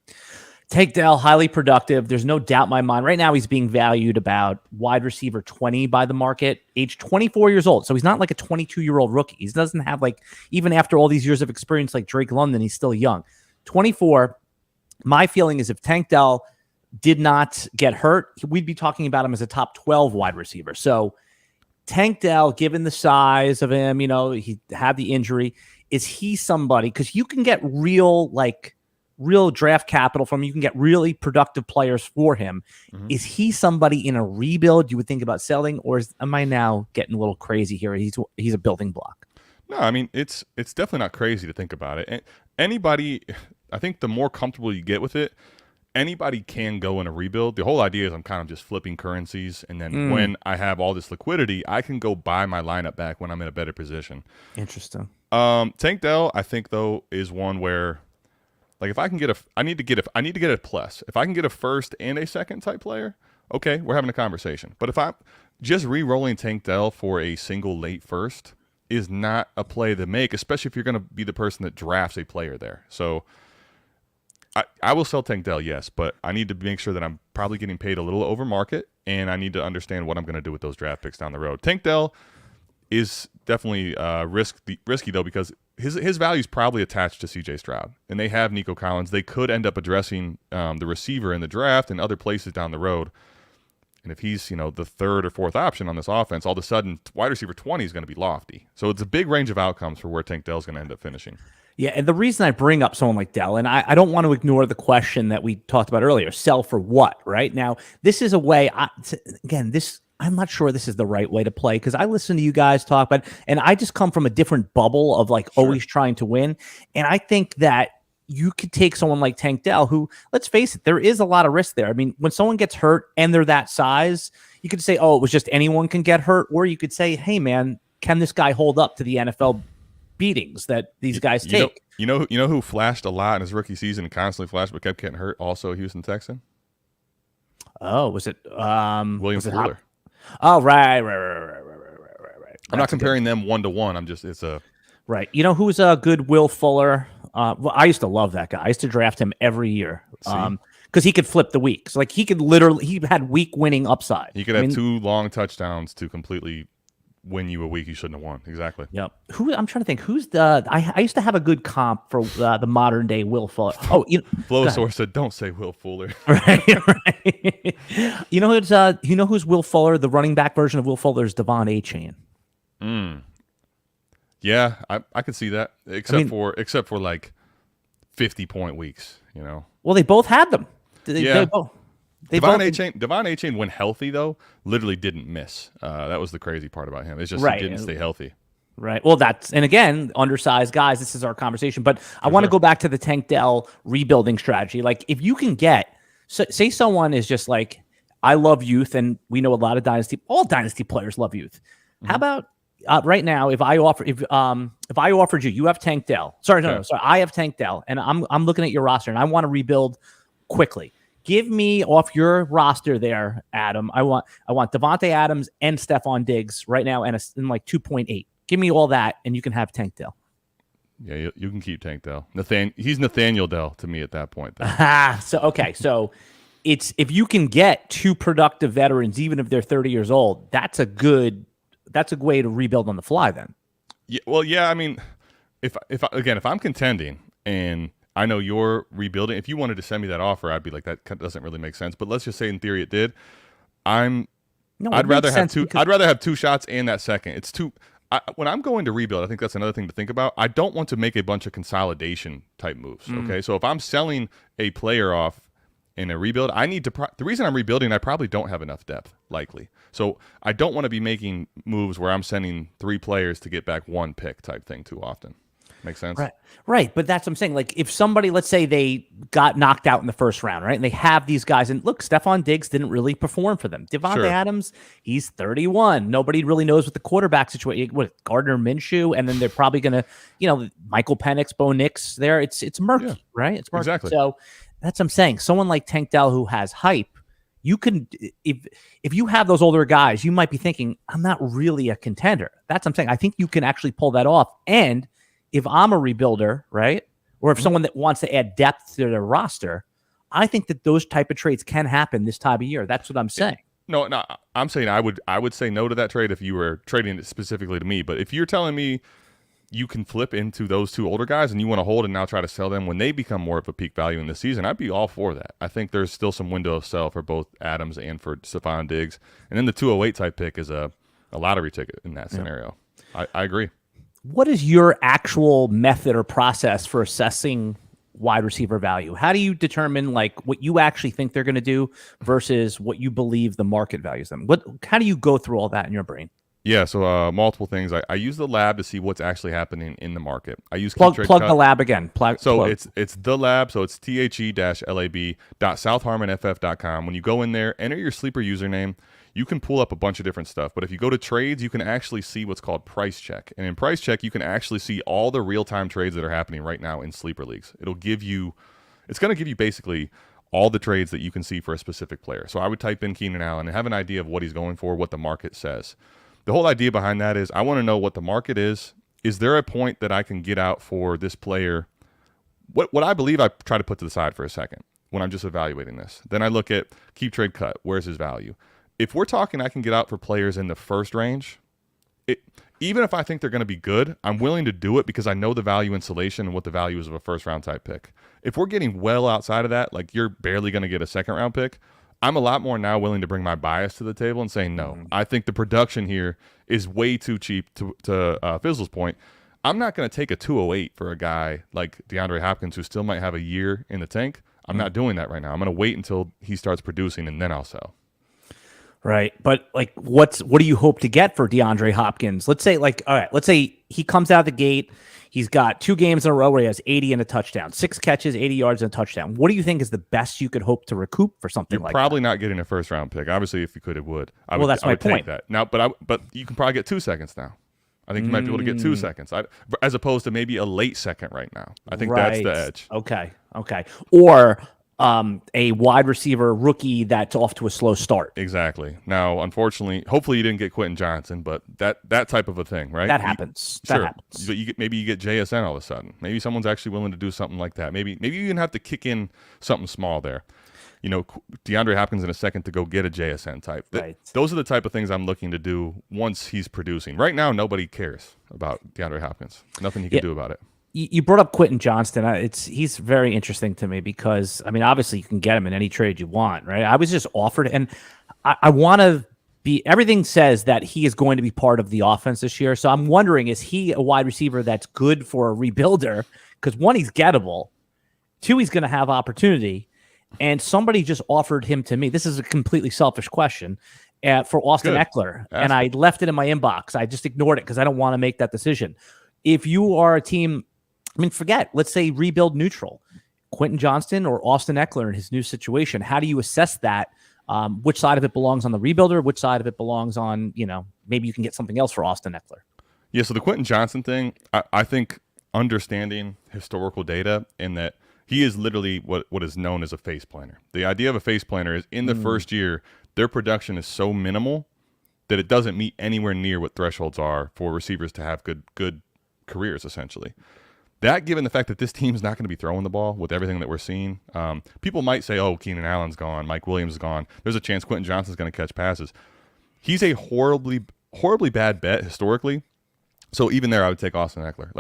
[SPEAKER 1] Tank Dell, highly productive. There's no doubt in my mind. Right now, he's being valued about wide receiver 20 by the market, age 24 years old. So he's not like a 22-year-old rookie. He doesn't have even after all these years of experience like Drake London, he's still young. 24, my feeling is if Tank Dell did not get hurt, we'd be talking about him as a top 12 wide receiver. So Tank Dell, given the size of him, he had the injury. Is he somebody? Because you can get real draft capital from him. You can get really productive players for him. Mm-hmm. Is he somebody in a rebuild you would think about selling, or am I now getting a little crazy here? He's a building block.
[SPEAKER 2] No, I mean it's definitely not crazy to think about it. Anybody, I think the more comfortable you get with it, anybody can go in a rebuild. The whole idea is I'm kind of just flipping currencies, and then when I have all this liquidity, I can go buy my lineup back when I'm in a better position.
[SPEAKER 1] Interesting.
[SPEAKER 2] Tank Dell, I think though, is one where, like, if I can get I need to get a plus. If I can get a first and a second type player, okay, we're having a conversation. But if I'm just re-rolling Tank Dell for a single late first is not a play to make, especially if you're going to be the person that drafts a player there. So I will sell Tank Dell, yes, but I need to make sure that I'm probably getting paid a little over market, and I need to understand what I'm going to do with those draft picks down the road. Tank Dell is definitely risky though, because his value is probably attached to CJ Stroud, and they have Nico Collins. They could end up addressing the receiver in the draft and other places down the road. And if he's the third or fourth option on this offense, all of a sudden wide receiver 20 is going to be lofty. So it's a big range of outcomes for where Tank Dell is going to end up finishing.
[SPEAKER 1] Yeah, and the reason I bring up someone like Dell, and I don't want to ignore the question that we talked about earlier, sell for what, right? Now, this is a way, I'm not sure this is the right way to play, because I listen to you guys talk, and I just come from a different bubble of always trying to win. And I think that you could take someone like Tank Dell, who, let's face it, there is a lot of risk there. I mean, when someone gets hurt and they're that size, you could say, oh, it was just anyone can get hurt. Or you could say, hey, man, can this guy hold up to the NFL beatings that these guys take?
[SPEAKER 2] You know who flashed a lot in his rookie season and constantly flashed but kept getting hurt? Also a Houston Texan.
[SPEAKER 1] Oh, was it
[SPEAKER 2] William Fuller?
[SPEAKER 1] Oh, right.
[SPEAKER 2] I'm not comparing them one-to-one. It's a
[SPEAKER 1] right. You know who's a good Will Fuller? Well, I used to love that guy. I used to draft him every year because he could flip the weeks. Like he had week winning upside.
[SPEAKER 2] He could have 2 long touchdowns to completely win you a week you shouldn't have won. Exactly.
[SPEAKER 1] Yep. I'm trying to think. Who's the? I used to have a good comp for the modern day Will Fuller. Oh,
[SPEAKER 2] Flowsaur said, "Don't say Will Fuller."
[SPEAKER 1] Right. Who's Will Fuller? The running back version of Will Fuller is Devon A-Chain.
[SPEAKER 2] Yeah, I could see that. Except for like 50-point weeks.
[SPEAKER 1] Well, they both had them.
[SPEAKER 2] Yeah.
[SPEAKER 1] Devon
[SPEAKER 2] A-Chain, when healthy, though, literally didn't miss. That was the crazy part about him. It's just he didn't stay healthy.
[SPEAKER 1] Right. Well, and again, undersized guys, this is our conversation. But I want to go back to the Tank Dell rebuilding strategy. Like, if you can say someone is just like, I love youth, and we know a lot of all dynasty players love youth. How about right now, if I offered you have Tank Dell. Sorry, I have Tank Dell, and I'm looking at your roster, and I want to rebuild quickly. Give me off your roster there, Adam. I want Devontae Adams and Stephon Diggs right now, and like 2.8. Give me all that, and you can have Tank Dell.
[SPEAKER 2] Yeah, you can keep Tank Dell. He's Nathaniel Dell to me at that point.
[SPEAKER 1] So it's if you can get two productive veterans, even if they're 30 years old, that's a way to rebuild on the fly. Then.
[SPEAKER 2] Yeah. Well, yeah. I mean, if I'm contending and I know you're rebuilding. If you wanted to send me that offer, I'd be like, that doesn't really make sense. But let's just say in theory it did. I'd rather have two shots and that second. It's too. When I'm going to rebuild, I think that's another thing to think about. I don't want to make a bunch of consolidation type moves. Okay, so if I'm selling a player off in a rebuild, I need to. The reason I'm rebuilding, I probably don't have enough depth, likely. So I don't want to be making moves where I'm sending 3 players to get back 1 pick type thing too often. Make sense?
[SPEAKER 1] Right. But that's what I'm saying. Like, if somebody, let's say they got knocked out in the first round, right? And they have these guys, and look, Stephon Diggs didn't really perform for them. Devontae Adams, he's 31. Nobody really knows what the quarterback situation, with Gardner Minshew, and then they're probably going to, Michael Penix, Bo Nix there. It's murky, right? It's murky. Exactly. So that's what I'm saying. Someone like Tank Dell who has hype, you can, if you have those older guys, you might be thinking, I'm not really a contender. That's what I'm saying. I think you can actually pull that off. And if I'm a rebuilder, right, or if someone that wants to add depth to their roster, I think that those type of trades can happen this time of year. That's what I'm saying.
[SPEAKER 2] No, I'm saying I would say no to that trade if you were trading it specifically to me. But if you're telling me you can flip into those 2 older guys and you want to hold and now try to sell them when they become more of a peak value in the season, I'd be all for that. I think there's still some window of sell for both Adams and for Stephon Diggs. And then the 208 type pick is a lottery ticket in that scenario. I agree.
[SPEAKER 1] What is your actual method or process for assessing wide receiver value? How do you determine like what you actually think they're going to do versus what you believe the market values them? How do you go through all that in your brain?
[SPEAKER 2] Yeah, so multiple things. I use the lab to see what's actually happening in the market. I use
[SPEAKER 1] plug the lab again. Plug.
[SPEAKER 2] It's the lab. So it's the-lab.southharmonff.com. When you go in there, enter your sleeper username. You can pull up a bunch of different stuff. But if you go to trades, you can actually see what's called price check. And in price check, you can actually see all the real-time trades that are happening right now in sleeper leagues. It's going to give you basically all the trades that you can see for a specific player. So I would type in Keenan Allen and have an idea of what he's going for, what the market says. The whole idea behind that is I want to know what the market is. Is there a point that I can get out for this player? What I believe I try to put to the side for a second when I'm just evaluating this. Then I look at keep trade cut. Where's his value? If we're talking I can get out for players in the first range, even if I think they're going to be good, I'm willing to do it because I know the value insulation and what the value is of a first-round type pick. If we're getting well outside of that, like you're barely going to get a second-round pick, I'm a lot more now willing to bring my bias to the table and saying, no, I think the production here is way too cheap to Fizzle's point. I'm not going to take a 208 for a guy like DeAndre Hopkins who still might have a year in the tank. I'm not doing that right now. I'm going to wait until he starts producing and then I'll sell.
[SPEAKER 1] Right. But like, what do you hope to get for DeAndre Hopkins? Let's say let's say he comes out the gate. He's got 2 games in a row where he has 80 and a touchdown, 6 catches, 80 yards and a touchdown. What do you think is the best you could hope to recoup for something like that?
[SPEAKER 2] You're probably not getting a first round pick. Obviously, if you could, it would.
[SPEAKER 1] That's my point.
[SPEAKER 2] Take that. Now, but you can probably get 2 seconds now. I think you might be able to get 2 seconds, as opposed to maybe a late second right now. I think that's the edge.
[SPEAKER 1] Okay. Or a wide receiver rookie that's off to a slow start.
[SPEAKER 2] Exactly. Now, unfortunately, hopefully you didn't get Quentin Johnson, but that type of a thing, right?
[SPEAKER 1] That happens.
[SPEAKER 2] Sure.
[SPEAKER 1] That happens.
[SPEAKER 2] But maybe you get JSN all of a sudden. Maybe someone's actually willing to do something like that. Maybe you even have to kick in something small there. DeAndre Hopkins in a second to go get a JSN type.
[SPEAKER 1] Right.
[SPEAKER 2] Those are the type of things I'm looking to do once he's producing. Right now, nobody cares about DeAndre Hopkins. Nothing he can do about it.
[SPEAKER 1] You brought up Quentin Johnston. He's very interesting to me because, I mean, obviously you can get him in any trade you want, right? I was just offered, and I want to be, everything says that he is going to be part of the offense this year. So I'm wondering, is he a wide receiver that's good for a rebuilder? Because one, he's gettable. Two, he's going to have opportunity. And somebody just offered him to me. This is a completely selfish question for Austin Eckler. And I left it in my inbox. I just ignored it because I don't want to make that decision. If you are a team, I mean, let's say rebuild neutral, Quentin Johnston or Austin Eckler in his new situation. How do you assess that? Which side of it belongs on the rebuilder? Which side of it belongs on, maybe you can get something else for Austin Eckler?
[SPEAKER 2] Yeah, so the Quentin Johnston thing, I think understanding historical data in that he is literally what is known as a face planner. The idea of a face planner is in the first year, their production is so minimal that it doesn't meet anywhere near what thresholds are for receivers to have good careers, essentially. That, given the fact that this team's not going to be throwing the ball with everything that we're seeing, people might say, oh, Keenan Allen's gone, Mike Williams is gone. There's a chance Quentin Johnston's going to catch passes. He's a horribly bad bet historically. So even there, I would take Austin Eckler.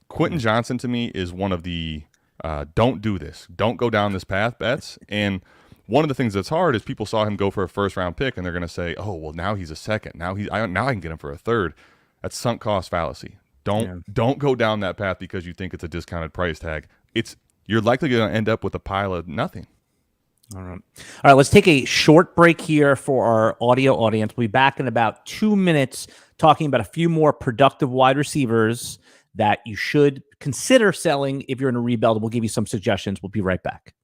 [SPEAKER 2] Quentin Johnston to me is one of the don't do this, don't go down this path bets. And one of the things that's hard is people saw him go for a first-round pick, and they're going to say, oh, well, now he's a second. Now I can get him for a third. That's sunk cost fallacy. Don't go down that path because you think it's a discounted price tag. You're likely going to end up with a pile of nothing.
[SPEAKER 1] All right. Let's take a short break here for our audio audience. We'll be back in about 2 minutes talking about a few more productive wide receivers that you should consider selling if you're in a rebuild. We'll give you some suggestions. We'll be right back.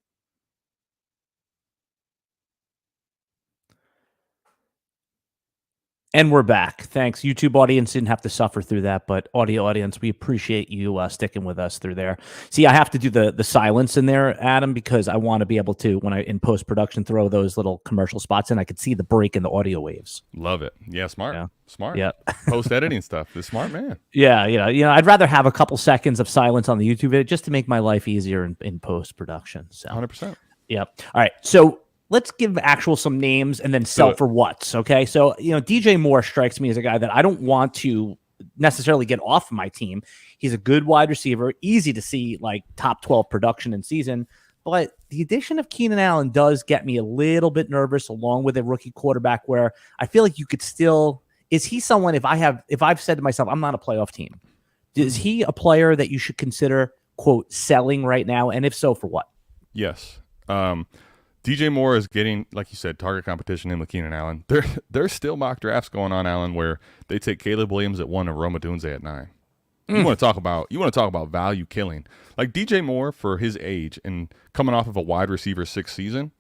[SPEAKER 1] And we're back. Thanks. YouTube audience didn't have to suffer through that, but audio audience, we appreciate you sticking with us through there. See, I have to do the silence in there, Adam, because I want to be able to, when I in post-production throw those little commercial spots in, I could see the break in the audio waves.
[SPEAKER 2] Love it. Yeah, smart.
[SPEAKER 1] Yeah.
[SPEAKER 2] Smart.
[SPEAKER 1] Yeah.
[SPEAKER 2] Post-editing stuff. The smart man.
[SPEAKER 1] Yeah, I'd rather have a couple seconds of silence on the YouTube video just to make my life easier in post-production. So
[SPEAKER 2] 100%.
[SPEAKER 1] Yep. All right. So let's give some names and then sell for what's, okay? So, DJ Moore strikes me as a guy that I don't want to necessarily get off my team. He's a good wide receiver, easy to see like top 12 production in season, but the addition of Keenan Allen does get me a little bit nervous along with a rookie quarterback where I feel like you could still, is he someone, if I've said to myself, I'm not a playoff team, is he a player that you should consider, quote, selling right now? And if so, for what?
[SPEAKER 2] Yes. DJ Moore is getting, like you said, target competition in with Keenan Allen. There's still mock drafts going on, Allen, where they take Caleb Williams at 1 and Rome Odunze at 9. You want to talk about value killing. Like DJ Moore for his age and coming off of a wide receiver 6 season.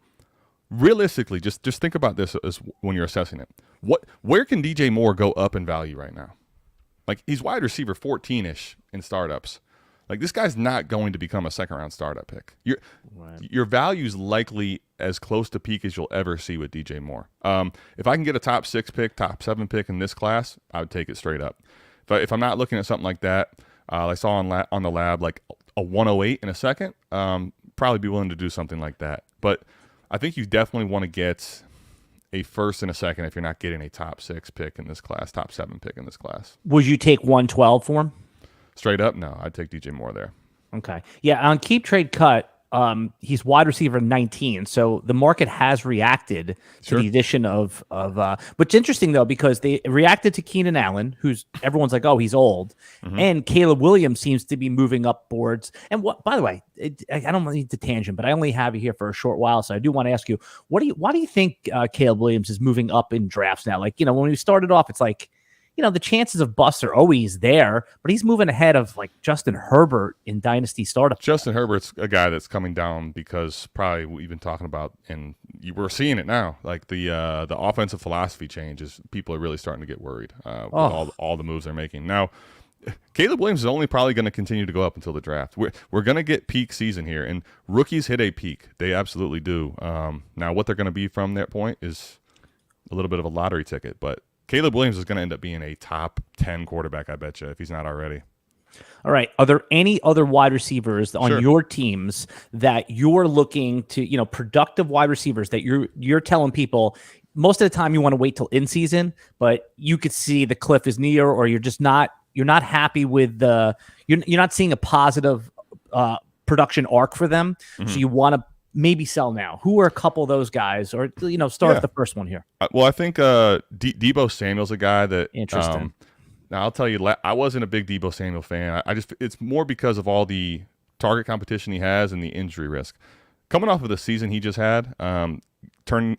[SPEAKER 2] Realistically, just think about this as when you're assessing it. Where can DJ Moore go up in value right now? Like he's wide receiver 14-ish in startups. Like this guy's not going to become a second-round startup pick. Your value's likely as close to peak as you'll ever see with DJ Moore. If I can get a top 6 pick, top 7 pick in this class, I would take it straight up. If I'm not looking at something like that, I saw on the lab like a 108 in a second, probably be willing to do something like that. But I think you definitely want to get a first and a second if you're not getting a top 6 pick in this class, top 7 pick in this class.
[SPEAKER 1] Would you take 112 for him?
[SPEAKER 2] Straight up, no. I'd take DJ Moore there.
[SPEAKER 1] Okay. Yeah, on Keep Trade Cut, he's wide receiver 19. So the market has reacted to the addition of what's interesting though, because they reacted to Keenan Allen, who's everyone's like, oh, he's old. And Caleb Williams seems to be moving up boards. And by the way, I don't need to tangent, but I only have you here for a short while. So I do want to ask you, why do you think Caleb Williams is moving up in drafts now? Like, when we started off, it's like, the chances of bust are always there, but he's moving ahead of like Justin Herbert in Dynasty startup.
[SPEAKER 2] Justin Herbert's a guy that's coming down because probably we've been talking about, and we're seeing it now. Like the offensive philosophy changes, people are really starting to get worried with all the moves they're making. Now, Caleb Williams is only probably going to continue to go up until the draft. We're going to get peak season here, and rookies hit a peak. They absolutely do. Now, what they're going to be from that point is a little bit of a lottery ticket, but Caleb Williams is going to end up being a top 10 quarterback, I bet you, if he's not already.
[SPEAKER 1] All right. Are there any other wide receivers on
[SPEAKER 2] Sure.
[SPEAKER 1] your teams that you're looking to, productive wide receivers that you're telling people most of the time you want to wait till in season, but you could see the cliff is near, or you're not happy with you're not seeing a positive production arc for them.
[SPEAKER 2] Mm-hmm.
[SPEAKER 1] So you want to maybe sell now. Who are a couple of those guys, or start with the first one here?
[SPEAKER 2] Well, I think Deebo Samuel's a guy that
[SPEAKER 1] Interesting.
[SPEAKER 2] Now, I'll tell you, I wasn't a big Deebo Samuel fan. It's more because of all the target competition he has and the injury risk. Coming off of the season he just had,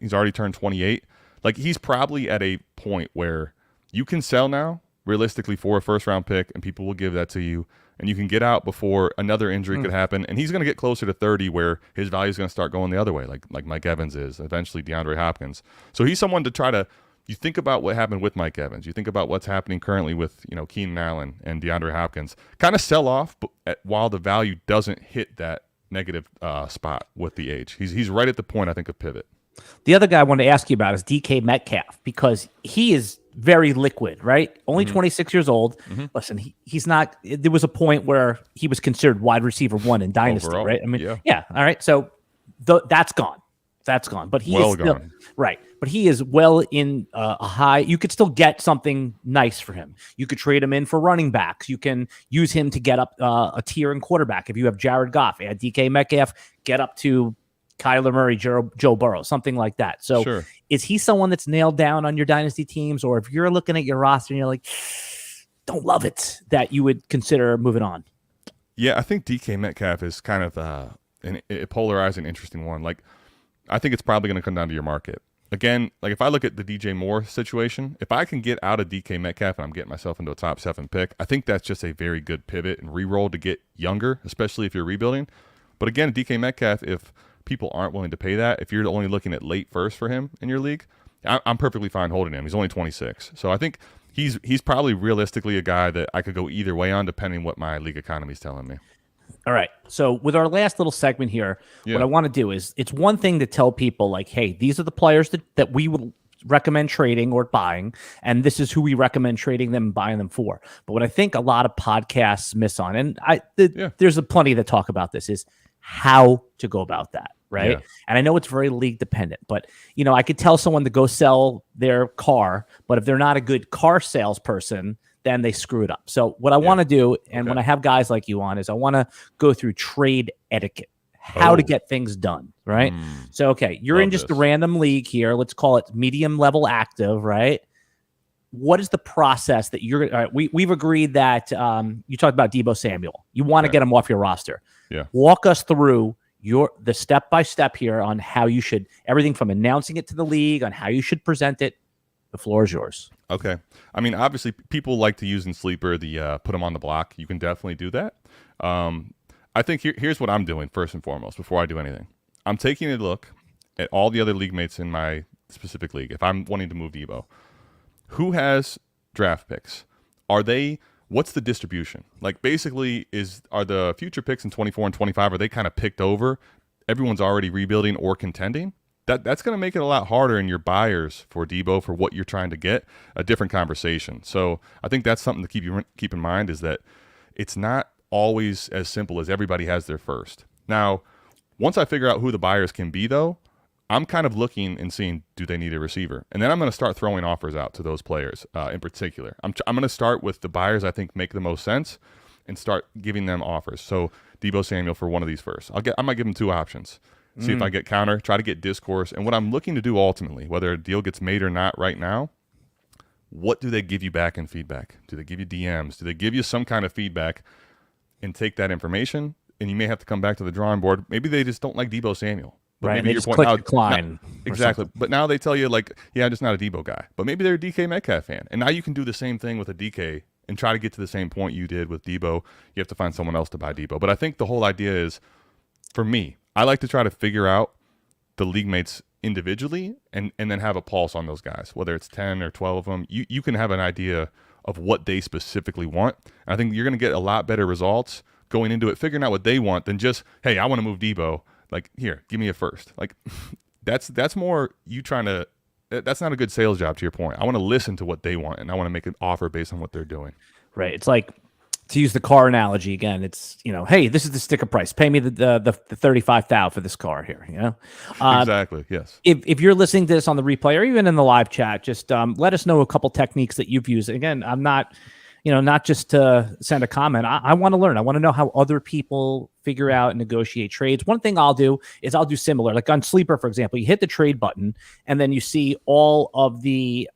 [SPEAKER 2] he's already turned 28. Like, he's probably at a point where you can sell now, realistically, for a first-round pick, and people will give that to you, and you can get out before another injury could happen, and he's going to get closer to 30 where his value is going to start going the other way, like Mike Evans is, eventually DeAndre Hopkins. So he's someone to try to – you think about what happened with Mike Evans. You think about what's happening currently with Keenan Allen and DeAndre Hopkins. Kind of sell off while the value doesn't hit that negative spot with the age. He's right at the point, I think, of pivot.
[SPEAKER 1] The other guy I wanted to ask you about is DK Metcalf, because he is very liquid, right? Only 26 years old. Mm-hmm. Listen, he's not – there was a point where he was considered wide receiver 1 in Dynasty,
[SPEAKER 2] overall,
[SPEAKER 1] right? I mean, yeah. All right. So that's gone. That's gone. But he is still, right. But he is well in a high. You could still get something nice for him. You could trade him in for running backs. You can use him to get up a tier in quarterback. If you have Jared Goff, add DK Metcalf, get up to Kyler Murray, Joe Burrow, something like that. So is he someone that's nailed down on your dynasty teams? Or if you're looking at your roster and you're like, don't love it, that you would consider moving on?
[SPEAKER 2] Yeah, I think DK Metcalf is kind of a polarizing, interesting one. Like, I think it's probably going to come down to your market. Again, like if I look at the DJ Moore situation, if I can get out of DK Metcalf and I'm getting myself into a top 7 pick, I think that's just a very good pivot and re-roll to get younger, especially if you're rebuilding. But again, DK Metcalf, if people aren't willing to pay that, if you're only looking at late first for him in your league, I'm perfectly fine holding him. He's only 26. So I think he's probably realistically a guy that I could go either way on depending what my league economy is telling me.
[SPEAKER 1] All right. So with our last little segment here, what I want to do is, it's one thing to tell people like, hey, these are the players that we would recommend trading or buying, and this is who we recommend trading them and buying them for. But what I think a lot of podcasts miss on, and there's plenty that talk about this, is how to go about that. Right. Yeah. And I know it's very league dependent, but I could tell someone to go sell their car, but if they're not a good car salesperson, then they screw it up. So what I want to do, and when I have guys like you on, is I want to go through trade etiquette, how to get things done, right? So, you're in just a random league here. Let's call it medium level active, right? What is the process that you're – all right, we've agreed that you talked about Deebo Samuel. You want to get him off your roster. Yeah. Walk us through the step-by-step here on how you should – everything from announcing it to the league, on how you should present it. The floor is yours.
[SPEAKER 2] Okay. I mean, obviously, people like to use in Sleeper the put them on the block. You can definitely do that. I think here's what I'm doing first and foremost before I do anything. I'm taking a look at all the other league mates in my specific league. If I'm wanting to move Deebo, who has draft picks? What's the distribution? Like, basically, are the future picks in 24 and 25, are they kind of picked over? Everyone's already rebuilding or contending? That's going to make it a lot harder in your buyers for Deebo, for what you're trying to get, a different conversation. So I think that's something to keep in mind, is that it's not always as simple as everybody has their first. Now, once I figure out who the buyers can be, though, I'm kind of looking and seeing, do they need a receiver? And then I'm going to start throwing offers out to those players in particular. I'm going to start with the buyers I think make the most sense and start giving them offers. So Deebo Samuel for one of these first. I might give them 2 options. See if I get counter, try to get discourse. And what I'm looking to do ultimately, whether a deal gets made or not right now, what do they give you back in feedback? Do they give you DMs? Do they give you some kind of feedback and take that information? And you may have to come back to the drawing board. Maybe they just don't like Deebo Samuel. But
[SPEAKER 1] right,
[SPEAKER 2] maybe
[SPEAKER 1] they
[SPEAKER 2] your
[SPEAKER 1] just
[SPEAKER 2] point
[SPEAKER 1] click
[SPEAKER 2] now,
[SPEAKER 1] decline.
[SPEAKER 2] Exactly. But now they tell you, like, yeah, I'm just not a Deebo guy. But maybe they're a DK Metcalf fan. And now you can do the same thing with a DK and try to get to the same point you did with Deebo. You have to find someone else to buy Deebo. But I think the whole idea is, for me, I like to try to figure out the league mates individually and then have a pulse on those guys, whether it's 10 or 12 of them. You can have an idea of what they specifically want. And I think you're going to get a lot better results going into it, figuring out what they want than just, hey, I want to move Debo. Like, here, give me a first. Like, that's more you trying to. That's not a good sales job. To your point, I want to listen to what they want, and I want to make an offer based on what they're doing.
[SPEAKER 1] Right. It's like, to use the car analogy again, it's, hey, this is the sticker price. Pay me the $35,000 for this car here.
[SPEAKER 2] Exactly. Yes.
[SPEAKER 1] If you're listening to this on the replay or even in the live chat, just let us know a couple techniques that you've used. Again, I'm not, not just to send a comment. I want to learn. I want to know how other people figure out and negotiate trades. One thing I'll do is I'll do similar. Like on Sleeper, for example, you hit the trade button and then you see all of the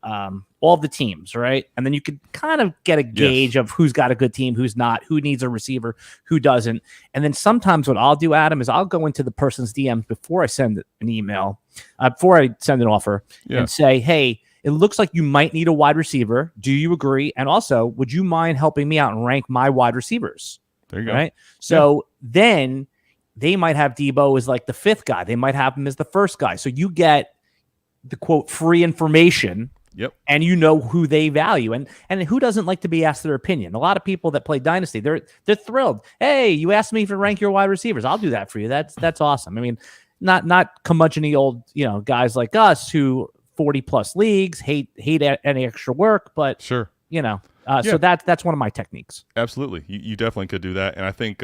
[SPEAKER 1] teams, right? And then you could kind of get a gauge of who's got a good team, who's not, who needs a receiver, who doesn't. And then sometimes what I'll do, Adam, is I'll go into the person's DMs before I send an email, before I send an offer, and say, hey, it looks like you might need a wide receiver. Do you agree? And also, would you mind helping me out and rank my wide receivers?
[SPEAKER 2] There you go.
[SPEAKER 1] Right. So then they might have Debo as like the fifth guy. They might have him as the first guy. So you get the quote free information.
[SPEAKER 2] Yep.
[SPEAKER 1] And you know who they value. And who doesn't like to be asked their opinion? A lot of people that play Dynasty, they're thrilled. Hey, you asked me to rank your wide receivers. I'll do that for you. That's awesome. I mean, not curmudgeon-y old, guys like us who 40 plus leagues hate any extra work, but
[SPEAKER 2] sure.
[SPEAKER 1] So that's one of my techniques.
[SPEAKER 2] Absolutely. You definitely could do that. And I think,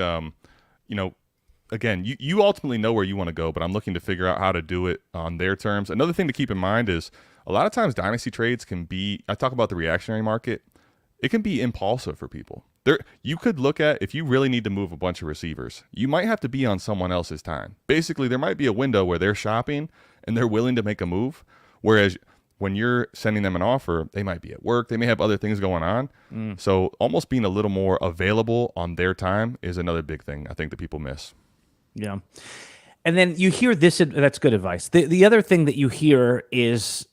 [SPEAKER 2] again, you ultimately know where you want to go, but I'm looking to figure out how to do it on their terms. Another thing to keep in mind is a lot of times Dynasty trades can be, I talk about the reactionary market, it can be impulsive for people. You could look at, if you really need to move a bunch of receivers, you might have to be on someone else's time. Basically, there might be a window where they're shopping and they're willing to make a move, whereas when you're sending them an offer, they might be at work. They may have other things going on. So almost being a little more available on their time is another big thing I think that people miss.
[SPEAKER 1] Yeah. And then you hear this, that's good advice. The other thing that you hear is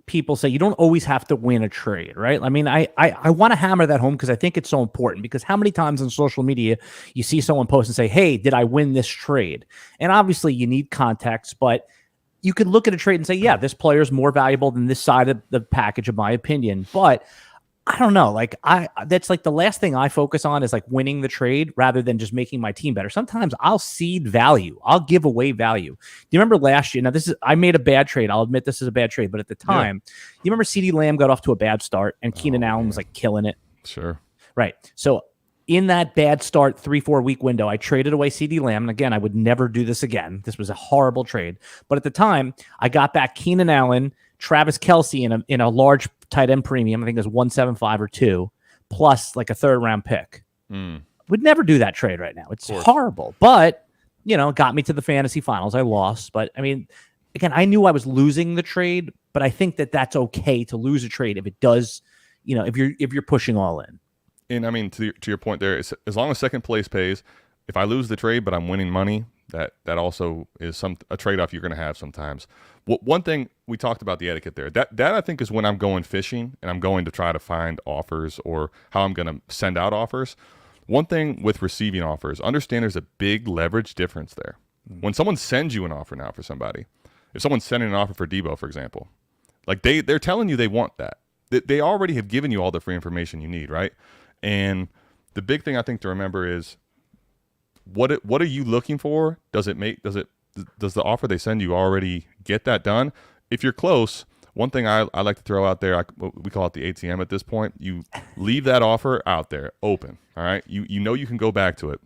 [SPEAKER 1] people say you don't always have to win a trade, right? I mean, I want to hammer that home because I think it's so important, because how many times on social media you see someone post and say, hey, did I win this trade? And obviously you need context, but you could look at a trade and say, yeah, this player is more valuable than this side of the package, in my opinion. But I don't know. Like that's like the last thing I focus on is like winning the trade rather than just making my team better. Sometimes I'll seed value. I'll give away value. Do you remember last year? Now I made a bad trade. I'll admit this is a bad trade, but at the time, you remember CeeDee Lamb got off to a bad start and Keenan Allen was like killing it.
[SPEAKER 2] Sure.
[SPEAKER 1] Right. So in that bad start 3-4 week window, I traded away CeeDee Lamb. And again, I would never do this again. This was a horrible trade. But at the time, I got back Keenan Allen, Travis Kelce in a large tight end premium. I think it was 175 or 2, plus like a 3rd round pick. Would never do that trade right now. It's horrible. But, it got me to the fantasy finals. I lost. But I mean, again, I knew I was losing the trade, but I think that that's okay to lose a trade if it does, if you're pushing all in.
[SPEAKER 2] And I mean, to your point there, as long as second place pays, if I lose the trade but I'm winning money, that also is a trade-off you're going to have sometimes. One thing we talked about, the etiquette there, that I think is when I'm going fishing and I'm going to try to find offers or how I'm going to send out offers. One thing with receiving offers, understand there's a big leverage difference there. When someone sends you an offer now for somebody, if someone's sending an offer for Debo, for example, like they're telling you they want that. They already have given you all the free information you need, right? And the big thing I think to remember is what are you looking for? Does the offer they send you already get that done? If you're close, one thing I like to throw out there, we call it the ATM at this point. You leave that offer out there open. All right. You know you can go back to it.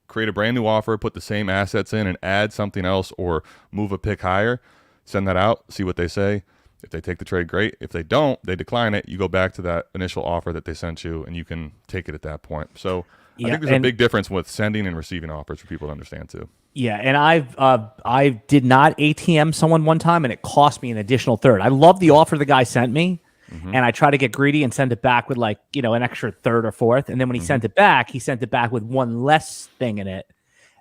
[SPEAKER 2] Create a brand new offer, put the same assets in and add something else or move a pick higher. Send that out, see what they say. If they take the trade, great. If they don't, they decline it. You go back to that initial offer that they sent you, and you can take it at that point. So I think there's a big difference with sending and receiving offers for people to understand too.
[SPEAKER 1] Yeah, and I did not ATM someone one time, and it cost me an additional third. I love the offer the guy sent me, and I try to get greedy and send it back with like an extra third or fourth. And then when he sent it back with one less thing in it.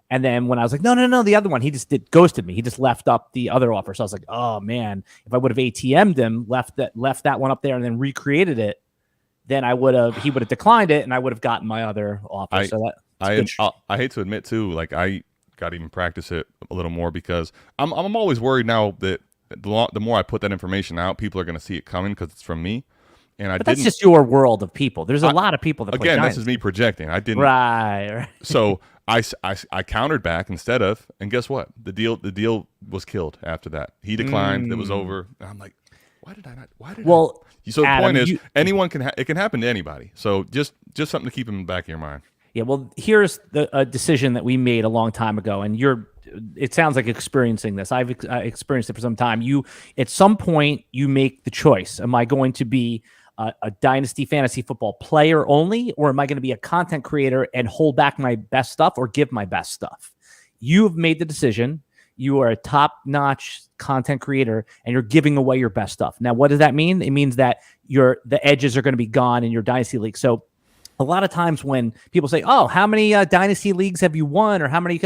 [SPEAKER 1] And then when I was like, no, the other one, he just ghosted me. He just left up the other offer. So I was like, oh man, if I would have ATM'd him, left that one up there and then recreated it, then he would have declined it and I would have gotten my other offer.
[SPEAKER 2] I hate to admit too, like I got to even practice it a little more because I'm always worried now that the more I put that information out, people are going to see it coming because it's from me. and I
[SPEAKER 1] But
[SPEAKER 2] didn't.
[SPEAKER 1] that's just your world of people. There's a lot of people that play
[SPEAKER 2] Again,
[SPEAKER 1] Dynasty.
[SPEAKER 2] this is me projecting. I didn't.
[SPEAKER 1] Right.
[SPEAKER 2] So I countered back instead of, and guess what? The deal was killed after that. He declined. It was over. And I'm like, why did I not? Why did
[SPEAKER 1] well,
[SPEAKER 2] I? So the
[SPEAKER 1] Adam,
[SPEAKER 2] point is, anyone can. It can happen to anybody. So just something to keep in the back of your mind.
[SPEAKER 1] Yeah, well, here's a decision that we made a long time ago, and it sounds like experiencing this. I've experienced it for some time. At some point, you make the choice. Am I going to be a Dynasty fantasy football player only, or am I going to be a content creator and hold back my best stuff or give my best stuff? You've made the decision. You are a top-notch content creator, and you're giving away your best stuff. Now, what does that mean? It means that the edges are going to be gone in your Dynasty league. So a lot of times when people say, oh, how many Dynasty leagues have you won, or how many,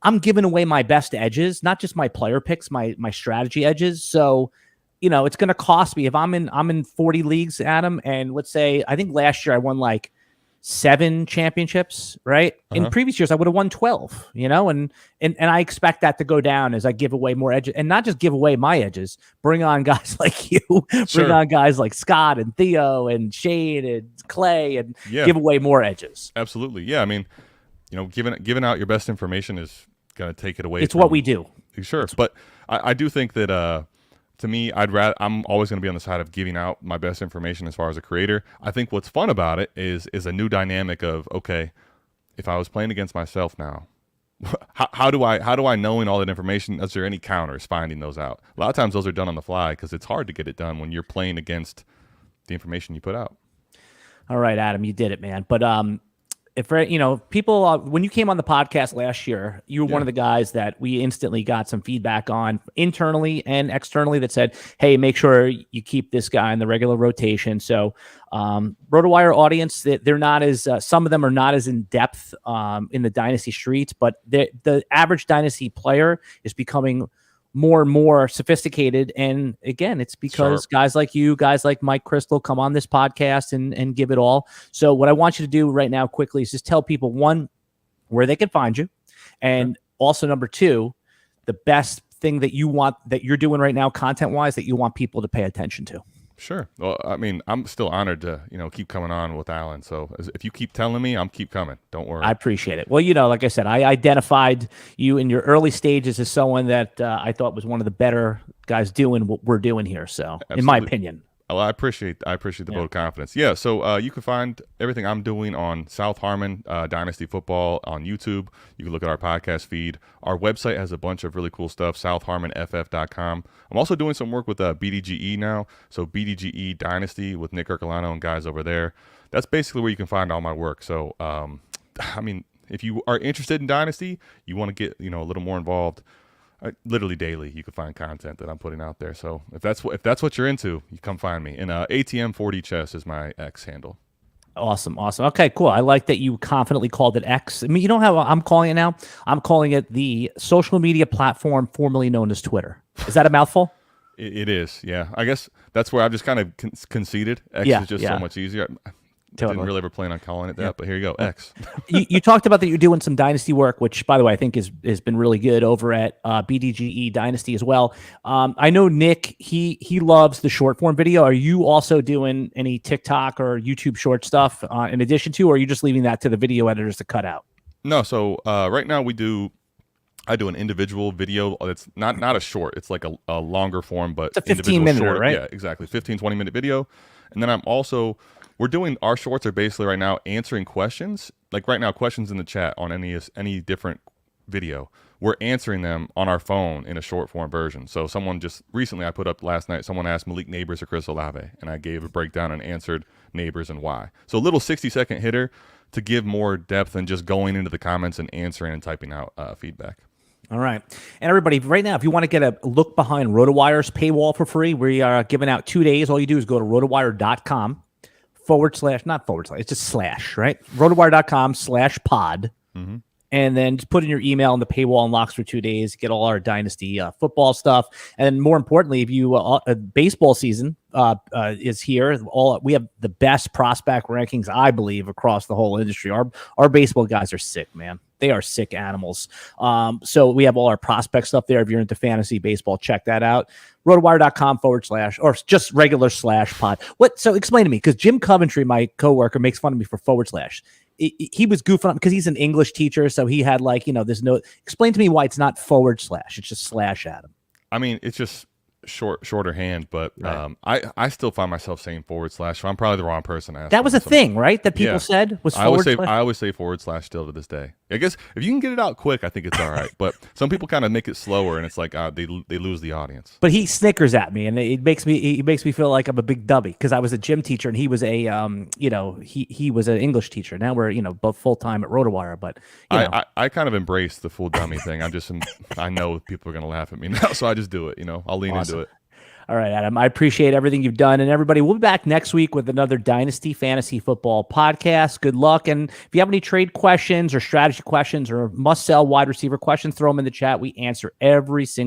[SPEAKER 1] I'm giving away my best edges, not just my player picks, my strategy edges. So, it's going to cost me if I'm in 40 leagues, Adam. And let's say, I think last year I won like 7 championships, right? In previous years, I would have won 12, and I expect that to go down as I give away more edges, and not just give away my edges, bring on guys like you, bring on guys like Scott and Theo and Shane and Clay, and give away more edges.
[SPEAKER 2] Absolutely. Yeah. I mean, giving out your best information is going to take it away.
[SPEAKER 1] It's what we do.
[SPEAKER 2] Sure. But I do think that, to me, I'm always going to be on the side of giving out my best information as far as a creator. I think what's fun about it is a new dynamic of, okay, if I was playing against myself now, how do I knowing all that information? Is there any counters finding those out? A lot of times those are done on the fly because it's hard to get it done when you're playing against the information you put out.
[SPEAKER 1] All right, Adam, you did it, man. But if people, when you came on the podcast last year, you were one of the guys that we instantly got some feedback on internally and externally that said, hey, make sure you keep this guy in the regular rotation. So RotoWire audience, they're not as some of them are not as in depth in the Dynasty streets, but the average Dynasty player is becoming more and more sophisticated. And again, it's because guys like you, guys like Mike Crystal come on this podcast and give it all. So what I want you to do right now quickly is just tell people, one, where they can find you. And also number 2, the best thing that you're doing right now, content wise, that you want people to pay attention to.
[SPEAKER 2] Sure. Well, I mean, I'm still honored to, keep coming on with Alan. So if you keep telling me, I'm keep coming. Don't worry.
[SPEAKER 1] I appreciate it. Well, like I said, I identified you in your early stages as someone that I thought was one of the better guys doing what we're doing here. So, Absolutely. In my opinion.
[SPEAKER 2] Well, I appreciate the vote of confidence. Yeah, so you can find everything I'm doing on South Harmon Dynasty Football on YouTube. You can look at our podcast feed. Our website has a bunch of really cool stuff, southharmonff.com. I'm also doing some work with BDGE now, so BDGE Dynasty with Nick Ercolano and guys over there. That's basically where you can find all my work. So, I mean, if you are interested in Dynasty, you want to get a little more involved, literally daily you can find content that I'm putting out there. So if that's what you're into, you come find me. And ATM40Chess is my X handle.
[SPEAKER 1] Awesome. Okay, cool. I like that you confidently called it X. I mean, you know how I'm calling it now? I'm calling it the social media platform formerly known as Twitter. Is that a mouthful?
[SPEAKER 2] It is. Yeah. I guess that's where I've just kind of conceded. X is just so much easier. I didn't really ever plan on calling it that, but here you go, X.
[SPEAKER 1] you talked about that you're doing some Dynasty work, which, by the way, I think has been really good over at BDGE Dynasty as well. I know Nick, he loves the short form video. Are you also doing any TikTok or YouTube short stuff in addition to, or are you just leaving that to the video editors to cut out?
[SPEAKER 2] No, so right now I do an individual video. It's not a short. It's like a longer form, but
[SPEAKER 1] it's a 15-minute, right?
[SPEAKER 2] Yeah, exactly. 15, 20-minute video. And then we're doing, our shorts are basically right now answering questions. Like right now, questions in the chat on any different video. We're answering them on our phone in a short form version. So someone just recently, I put up last night, someone asked Malik Neighbors or Chris Olave, and I gave a breakdown and answered Neighbors and why. So a little 60-second hitter to give more depth than just going into the comments and answering and typing out feedback.
[SPEAKER 1] All right. And everybody, right now, if you want to get a look behind RotoWire's paywall for free, we are giving out 2 days. All you do is go to rotowire.com it's just slash, right? rotowire.com/pod. Mm-hmm. And then just put in your email and the paywall unlocks for 2 days. Get all our Dynasty football stuff. And more importantly, if you baseball season is here, we have the best prospect rankings, I believe, across the whole industry. Our baseball guys are sick, man. They are sick animals. So we have all our prospect stuff there. If you're into fantasy baseball, check that out. RotoWire.com / or just regular /pod. So explain to me, because Jim Coventry, my coworker, makes fun of me for / he was goofing up because he's an English teacher. So he had there's no, explain to me why it's not / it's just / Adam.
[SPEAKER 2] I mean, it's just shorter hand, but
[SPEAKER 1] right.
[SPEAKER 2] I still find myself saying / so I'm probably the wrong person to ask.
[SPEAKER 1] That was a thing, right? That people said was
[SPEAKER 2] I always say / still to this day. I guess if you can get it out quick, I think it's all right. But some people kind of make it slower, and it's like they lose the audience.
[SPEAKER 1] But he snickers at me, and it makes me feel like I'm a big dummy, because I was a gym teacher and he was a he was an English teacher. Now we're both full time at RotoWire. But
[SPEAKER 2] I kind of embrace the full dummy thing. I know people are gonna laugh at me now, so I just do it. I'll lean into it.
[SPEAKER 1] All right, Adam, I appreciate everything you've done. And everybody, we'll be back next week with another Dynasty Fantasy Football podcast. Good luck. And if you have any trade questions or strategy questions or must-sell wide receiver questions, throw them in the chat. We answer every single